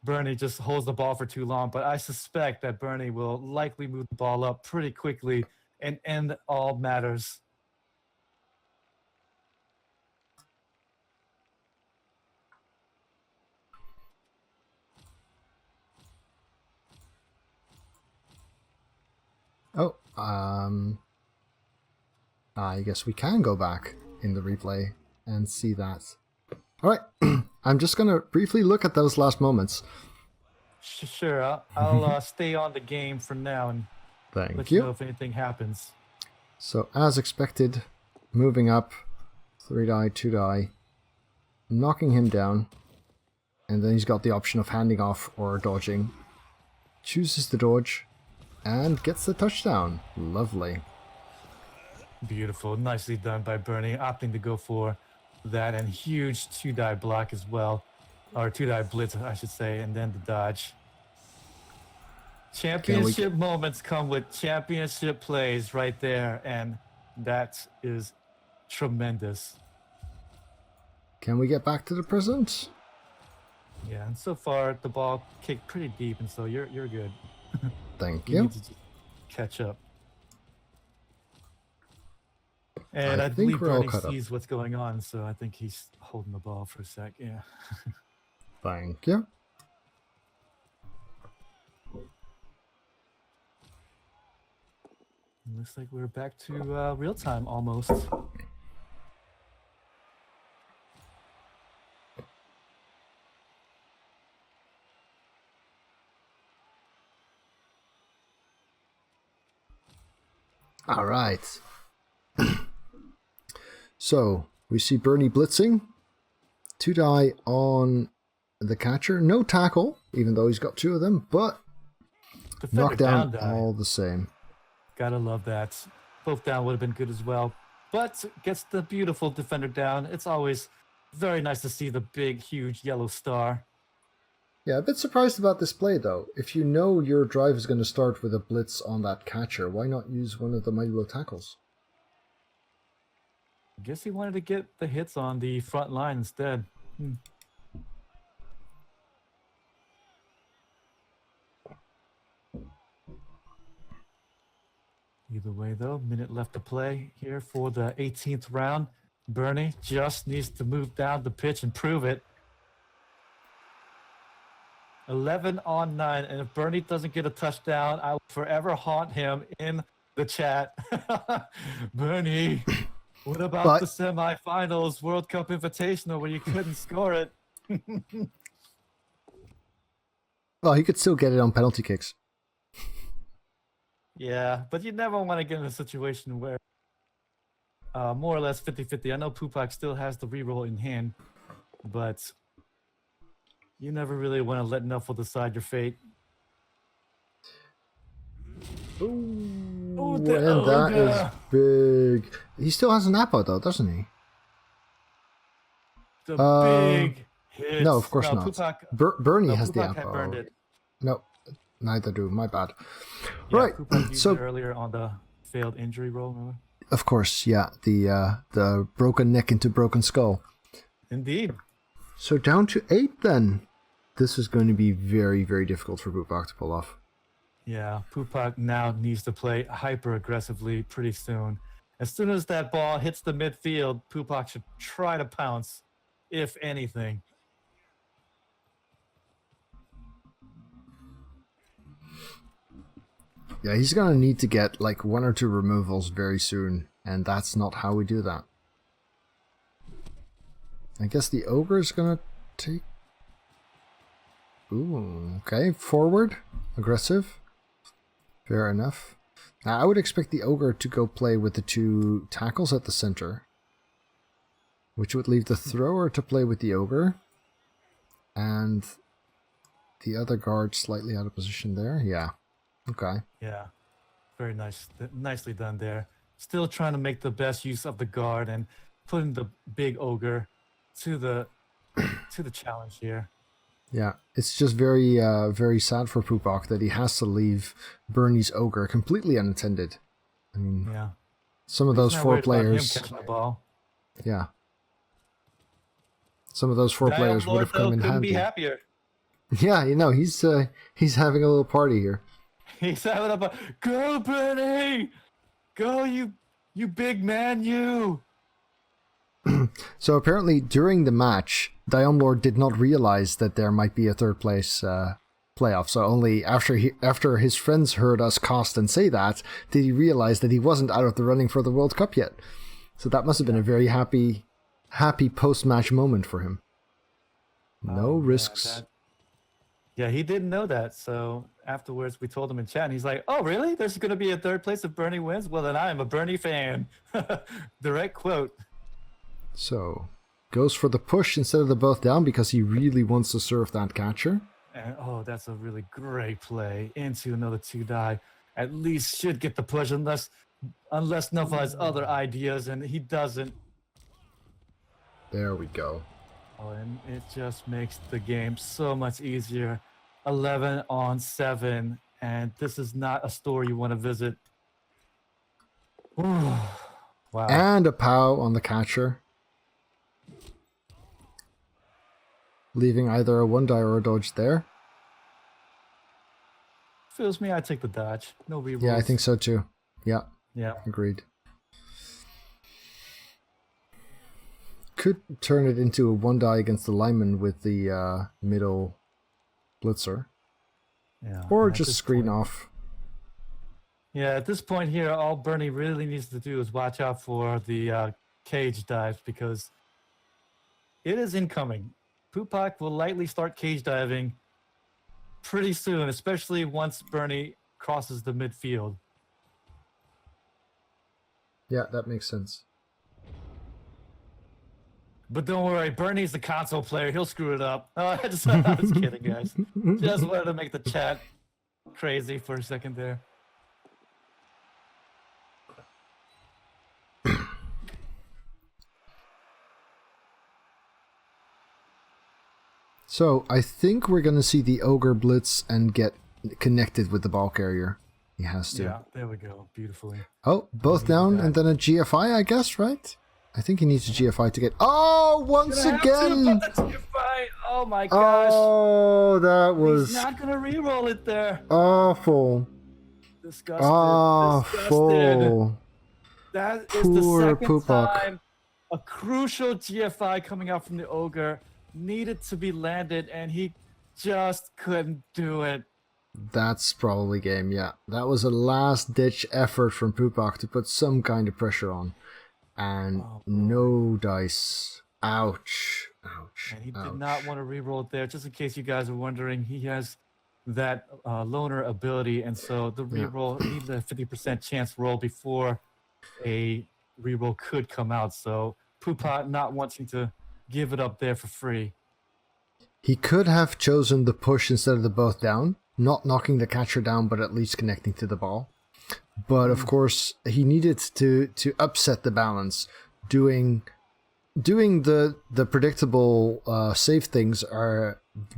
Bernie just holds the ball for too long. But I suspect that Bernie will likely move the ball up pretty quickly and end all matters. Oh, I guess we can go back in the replay and see that. All right, I'm just going to briefly look at those last moments. Sure, I'll stay on the game for now and let you know if anything happens. So, as expected, moving up, 3-die, 2-die, knocking him down, and then he's got the option of handing off or dodging. Chooses the dodge, and gets the touchdown. Lovely. Beautiful. Nicely done by Bernie, opting to go for that, and huge 2-die block as well. Or 2-die blitz, I should say, and then the dodge. Championship moments come with championship plays right there, and that is tremendous. Can we get back to the present? Yeah, and so far the ball kicked pretty deep, and so you're good. Thank You you. need to just catch up. And I believe Bernie sees what's going on, so I think he's holding the ball for a sec. Yeah. Thank you. Looks like we're back to real time almost. All right. So we see Bernie blitzing. 2-die on the catcher. No tackle, even though he's got 2 of them, but knocked down all the same. Gotta love that. Both down would have been good as well, but gets the beautiful defender down. It's always very nice to see the big, huge yellow star. Yeah, a bit surprised about this play, though. If you know your drive is going to start with a blitz on that catcher, why not use one of the mighty low tackles? I guess he wanted to get the hits on the front line instead. Either way, though, minute left to play here for the 18th round. Bernie just needs to move down the pitch and prove it. 11 on 9, and if Bernie doesn't get a touchdown, I will forever haunt him in the chat. Bernie, what about the semifinals World Cup Invitational where you couldn't score it? Well, he could still get it on penalty kicks. Yeah, but you never want to get in a situation where more or less 50-50. I know Pupok still has the reroll in hand, but you never really want to let Nuffle decide your fate. Ooh, and that is big. He still has an apple, though, doesn't he? The big hit. No, of course not. Bernie has the Pupok had apple. burned it. No, neither do. My bad. Yeah, right. Pupok used it earlier on the failed injury roll, remember? Of course, yeah. The broken neck into broken skull. Indeed. So down to 8 then. This is going to be very, very difficult for Pupok to pull off. Yeah, Pupok now needs to play hyper aggressively pretty soon. As soon as that ball hits the midfield, Pupok should try to pounce, if anything. Yeah, he's going to need to get like 1 or 2 removals very soon And that's not how we do that. I guess the ogre is gonna take... Ooh, okay. Forward. Aggressive. Fair enough. Now, I would expect the ogre to go play with the 2 tackles at the center, which would leave the thrower to play with the ogre, and the other guard slightly out of position there. Yeah. Okay. Yeah. Very nice. Nicely done there. Still trying to make the best use of the guard and putting the big ogre to the challenge here. Yeah, it's just very, very sad for Pupok that he has to leave Bernie's ogre completely unattended. I mean, Yeah. some of those He's not 4 worried about him players, catching the ball. yeah, some of those 4 players would have come in couldn't handy. be happier. Yeah, you know, he's having a little party here. He's having a go, Bernie, go, you big man, you. So apparently during the match, Dion Lord did not realize that there might be a 3rd place playoff. So only after his friends heard us cast and say that, did he realize that he wasn't out of the running for the World Cup yet. So that must have been a very happy post-match moment for him. No risks. Yeah, he didn't know that. So afterwards, we told him in chat, and he's like, "Oh, really? There's going to be a 3rd place if Bernie wins? Well, then I am a Bernie fan." Direct quote. So, goes for the push instead of the both down because he really wants to serve that catcher. And that's a really great play into another 2 die. At least should get the push unless Nova has other ideas, and he doesn't. There we go. Oh, and it just makes the game so much easier. 11-on-7, and this is not a store you want to visit. Wow. And a POW on the catcher. Leaving either a 1 die or a dodge there. Feels me, I take the dodge. No rerolls. Yeah, I think so too. Yeah. Yeah. Agreed. Could turn it into a 1 die against the lineman with the middle blitzer. Yeah. Or just screen off. Yeah, at this point here, all Bernie really needs to do is watch out for the cage dives because it is incoming. Pupok will likely start cage diving pretty soon, especially once Bernie crosses the midfield. Yeah, that makes sense. But don't worry, Bernie's the console player. He'll screw it up. Oh, I was kidding, guys. Just wanted to make the chat crazy for a second there. So, I think we're going to see the Ogre blitz and get connected with the ball carrier. He has to. Yeah, there we go. Beautifully. Oh, both down and then a GFI, I guess, right? I think he needs a GFI to get... Oh, once again! Oh my gosh. Oh, that was... He's not going to reroll it there. awful. Disgusted. Awful. That is Poor the second Pupok. time a crucial GFI coming out from the Ogre needed to be landed, and he just couldn't do it. That's probably game, yeah. That was a last-ditch effort from Pupok to put some kind of pressure on. And no dice. Ouch. Ouch. And he ouch. did not want to reroll it there. Just in case you guys are wondering, he has that loner ability, and so the reroll, he needs a 50% chance roll before a reroll could come out. So Pupok not wanting to give it up there for free. He could have chosen the push instead of the both down, not knocking the catcher down, but at least connecting to the ball. But of course, he needed to upset the balance. Doing the predictable safe things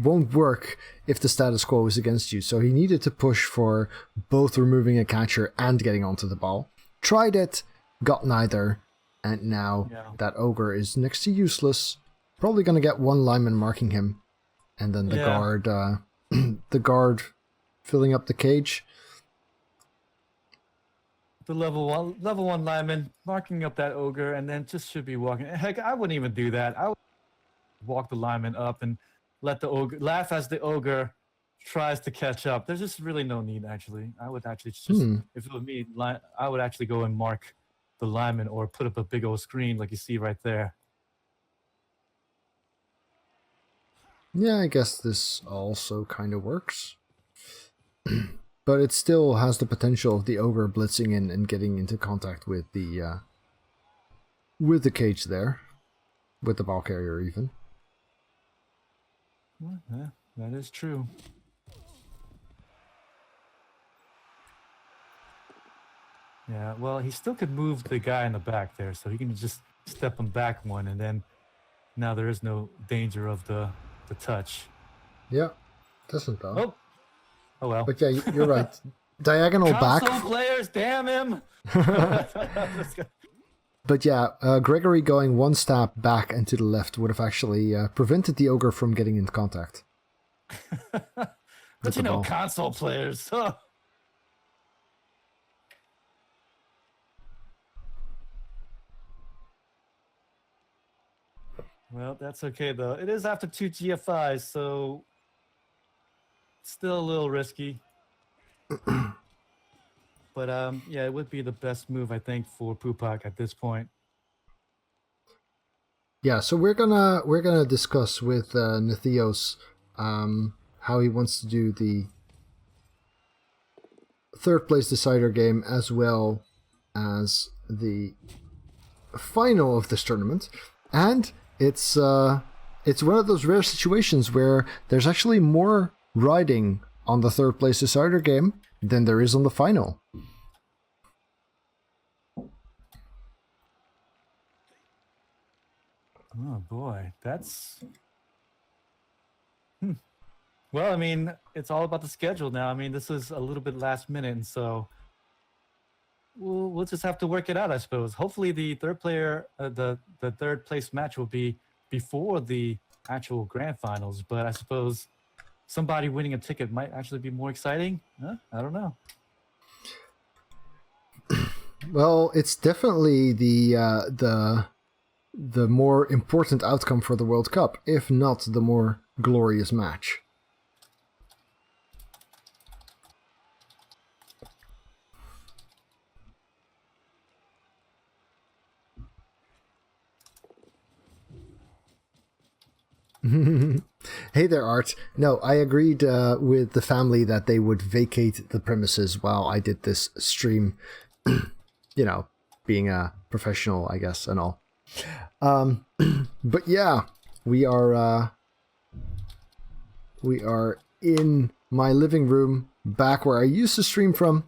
won't work if the status quo is against you. So he needed to push for both removing a catcher and getting onto the ball. Tried it, got neither, and now that Ogre is next to useless. Probably going to get one lineman marking him, and then the guard, the guard filling up the cage. The level one lineman marking up that Ogre, and then just should be walking. Heck, I wouldn't even do that. I would walk the lineman up and let the Ogre laugh as the Ogre tries to catch up. There's just really no need, actually. I would actually just, if it was me, I would actually go and mark the lineman or put up a big old screen like you see right there. Yeah, I guess this also kind of works. But it still has the potential of the ogre blitzing in and getting into contact with the cage there. With the ball carrier even. Well, yeah, that is true. Yeah, well, he still could move the guy in the back there, so he can just step him back one, and then now there is no danger of the touch. Yeah, doesn't though. Oh well. But yeah, you're right. Diagonal back. Console players, damn him! But yeah, Gregory going one step back and to the left would have actually prevented the ogre from getting into contact. But you know, console players. Well, that's okay though. It is after 2 GFIs, so still a little risky. But yeah, it would be the best move I think for Pupok at this point. Yeah, so we're gonna discuss with Nathios how he wants to do the third place decider game as well as the final of this tournament, and it's one of those rare situations where there's actually more riding on the third place decider game than there is on the final. Oh boy, that's well, I mean, it's all about the schedule now. I mean, this is a little bit last minute, and so we'll just have to work it out, I suppose. Hopefully, the third player, the third place match will be before the actual grand finals. But I suppose somebody winning a ticket might actually be more exciting. Huh? I don't know. Well, it's definitely the more important outcome for the World Cup, if not the more glorious match. Hey there, Art. No, I agreed with the family that they would vacate the premises while I did this stream. You know, being a professional, I guess, and all. But yeah, we are in my living room, back where I used to stream from,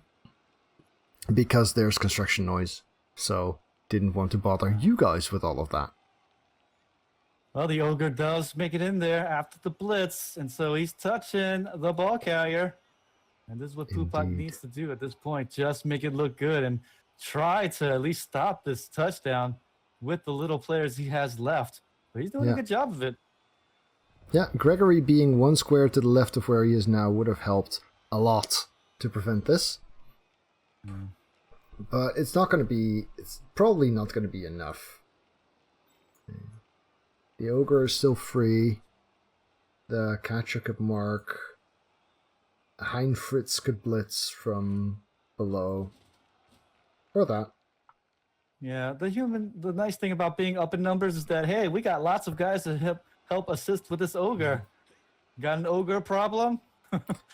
because there's construction noise. So didn't want to bother you guys with all of that. Well, the ogre does make it in there after the blitz, and so he's touching the ball carrier. And this is what Pupok needs to do at this point. Just make it look good and try to at least stop this touchdown with the little players he has left. But he's doing a good job of it. Yeah, Gregory being one square to the left of where he is now would have helped a lot to prevent this. But it's probably not going to be enough. The ogre is still free. The catcher could mark. Hein Fritz could blitz from below. Or that. Yeah, the nice thing about being up in numbers is that, hey, we got lots of guys to help assist with this ogre. Got an ogre problem?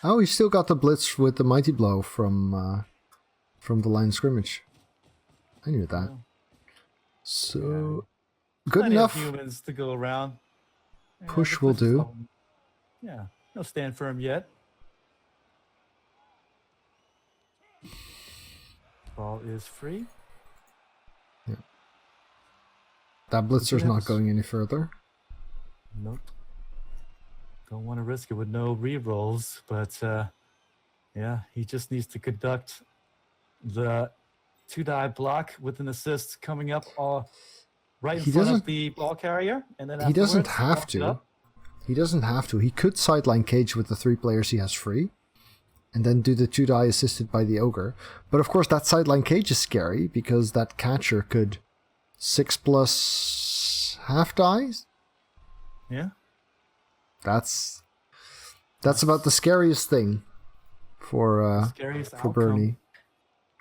Oh, he still got the blitz with the mighty blow from the line of scrimmage. I knew that. So, good Plenty enough. Of humans to go around. Push will do. Yeah, no stand firm yet. Ball is free. Yeah. That blitzer's not going any further. Nope. Don't want to risk it with no re-rolls, but yeah, he just needs to conduct the 2-die block with an assist coming up right in front of the ball carrier, and then he doesn't have to. He doesn't have to. He could sideline cage with the 3 players he has free, and then do the 2-die assisted by the ogre. But of course, that sideline cage is scary because that catcher could 6+ half dies. Yeah. That's about the scariest thing for Bernie.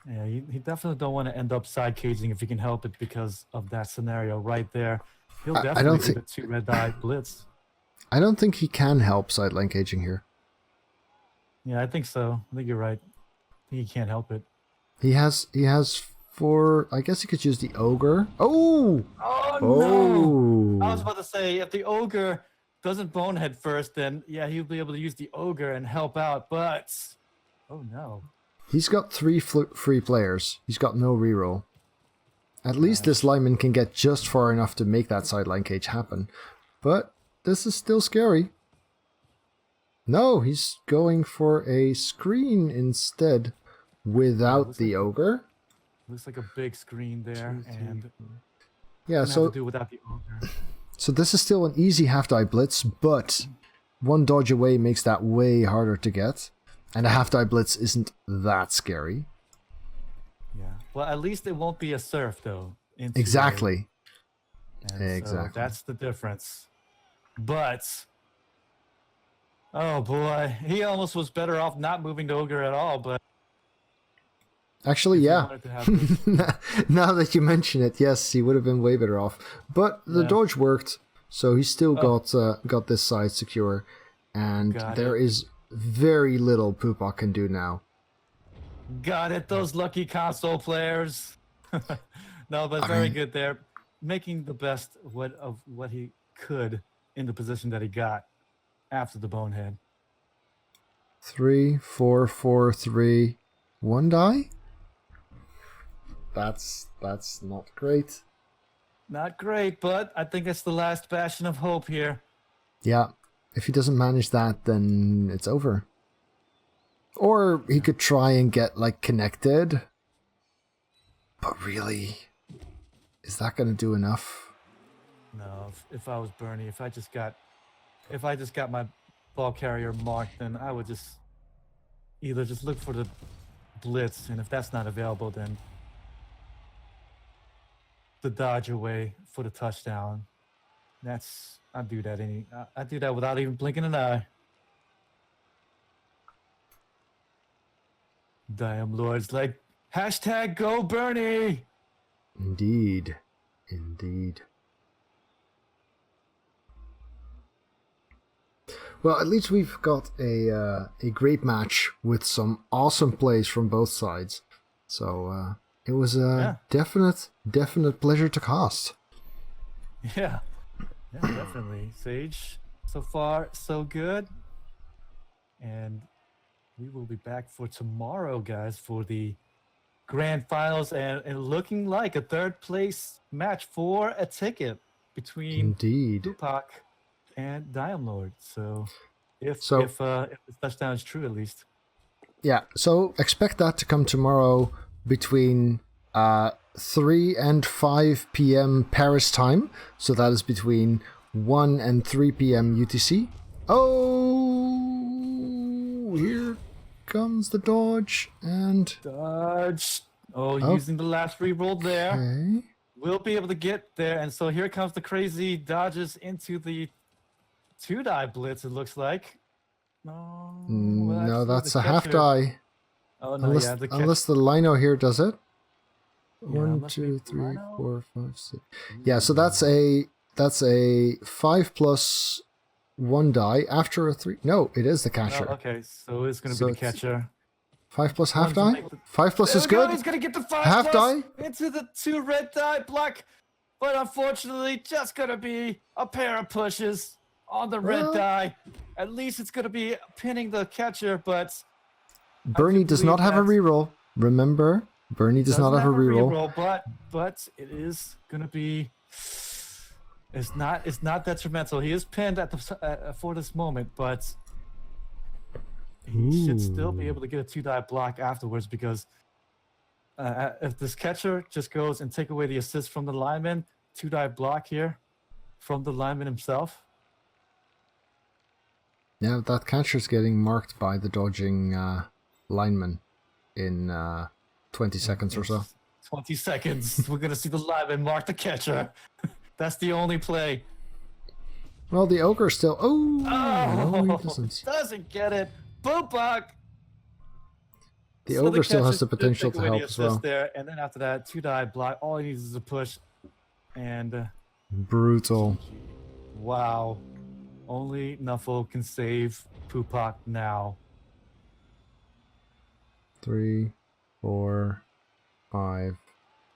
Yeah, he definitely don't want to end up side caging if he can help it because of that scenario right there. He'll I definitely don't do think the 2 red die blitz. I don't think he can help sideline caging here. Yeah, I think so. I think you're right. I think he can't help it. He has 4. I guess he could use the ogre. Oh! Oh no! I was Oh! about to say if the ogre doesn't bonehead first, then yeah, he'll be able to use the ogre and help out. But oh no! He's got 3 free players. He's got no reroll. At least this lineman can get just far enough to make that sideline cage happen. But this is still scary. No, he's going for a screen instead without the ogre. Looks like a big screen there, and Yeah, so do without the ogre. So this is still an easy half-die blitz, but 1 dodge away makes that way harder to get. And a half-die blitz isn't that scary. Yeah. Well, at least it won't be a surf, though. Exactly. Exactly. So that's the difference. But, oh boy, he almost was better off not moving to ogre at all, but... Actually, yeah. Now that you mention it, yes, he would have been way better off. But the dodge worked, so he still got this side secure. And there is very little Pupok can do now. Got it, those lucky console players. No, but very good there. Making the best of what he could in the position that he got after the bonehead. 3, 4, 4, 3, 1 die? That's not great. Not great, but I think it's the last bastion of hope here. Yeah, if he doesn't manage that, then it's over. Or he could try and get, like, connected. But really, is that going to do enough? No, if I was Bernie, if I just got my ball carrier marked, then I would just either just look for the blitz, and if that's not available, then the dodge away for the touchdown. I'd do that without even blinking an eye. Damn Lord's like, hashtag go Bernie. Indeed. Indeed. Well, at least we've got a great match with some awesome plays from both sides. So it was a definite pleasure to cast. Yeah, definitely. Sage, so far so good. And we will be back for tomorrow, guys, for the grand finals and looking like a 3rd place match for a ticket between Pupok and Diam Lord. So if this touchdown is true, at least. Yeah, so expect that to come tomorrow between 3 and 5 p.m. Paris time. So that is between 1 and 3 p.m. UTC. Oh, here comes the dodge and... Dodge. Oh, using the last reroll there. Okay. We'll be able to get there. And so here comes the crazy dodges into the 2-die blitz, it looks like. No, that's a half die. Oh, no, unless the lino here does it. 1, 2, 3, 4, 5, 6. Yeah, so that's a 5+1 die after a 3. No, it is the catcher. Oh, okay, so it's going to be the catcher. 5+ half die? 5+ is good. He's going to get the 5+ half die into the 2 red die block. But unfortunately, just going to be a pair of pushes on the red die. At least it's going to be pinning the catcher, but... Bernie does not have a reroll. Remember, Bernie does not have a reroll. But it is going to be... It's not detrimental. He is pinned at the for this moment, but he should still be able to get a 2-die block afterwards because if this catcher just goes and take away the assist from the lineman, 2-die block here from the lineman himself. Yeah, that catcher's getting marked by the dodging lineman in 20 seconds or so. 20 seconds. We're going to see the lineman mark the catcher. That's the only play. Well, the ogre still... Oh, no, he doesn't. Doesn't get it. Pupok. The So ogre still catcher has the did potential take to away the help as assist well. there, and then after that, 2-die block. All he needs is a push, and Brutal. wow, only Nuffle can save Pupok now. 3, 4, 5.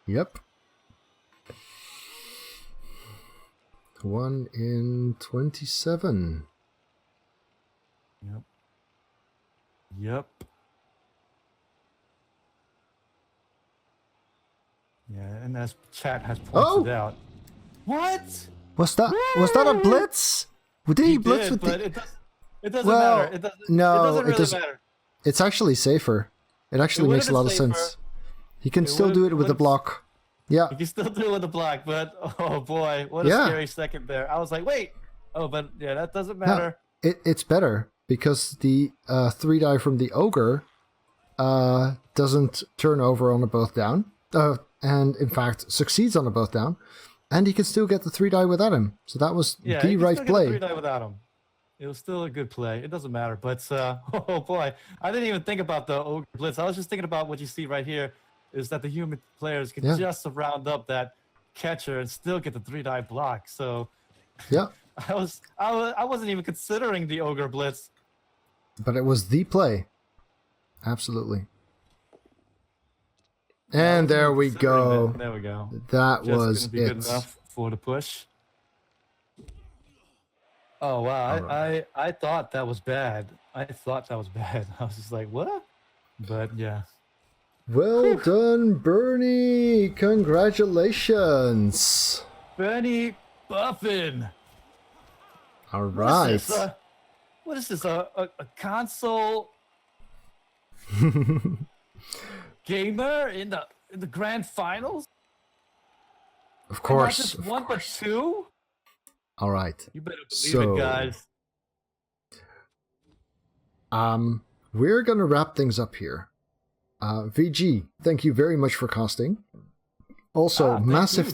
Yep. 1 in 27. Yep. Yep. Yeah, and as chat has pointed out. What? Was that a blitz? Did he blitz did, with but the... it doesn't Well, matter. It doesn't really matter. It's actually safer. It actually makes a lot of sense. He can still do it with the block. Yeah. You can still do it with the block, but oh boy, what a scary second there. I was like, wait. Oh, but yeah, that doesn't matter. No, it's better because the 3-die from the ogre doesn't turn over on a both down. And in fact succeeds on a both down. And he can still get the 3-die without him. So that was the right play. 3-die without him. It was still a good play. It doesn't matter. But oh boy, I didn't even think about the ogre blitz. I was just thinking about what you see right here, is that the human players can just round up that catcher and still get the 3-die block. So yeah, I wasn't even considering the ogre blitz. But it was the play. Absolutely. And there we go. There we go. That just was gonna be good enough for the push. Oh wow, I thought that was bad. I thought that was bad. I was just like, what? But yeah. Well done, Bernie. Congratulations. BernieBuffon. All right. What is this? A console gamer in the grand finals? Of course. Not just one, but two? All right. You better believe it, guys. We're gonna wrap things up here. VG, thank you very much for casting. Also, massive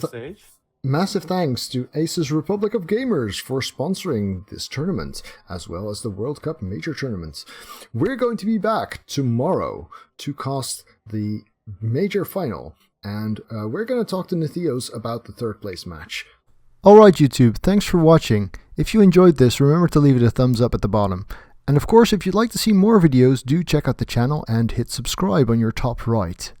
thanks to Aces Republic of Gamers for sponsoring this tournament, as well as the World Cup major tournaments. We're going to be back tomorrow to cast the major final, and we're going to talk to Nathios about the third place match. Alright YouTube, thanks for watching. If you enjoyed this, remember to leave it a thumbs up at the bottom. And of course, if you'd like to see more videos, do check out the channel and hit subscribe on your top right.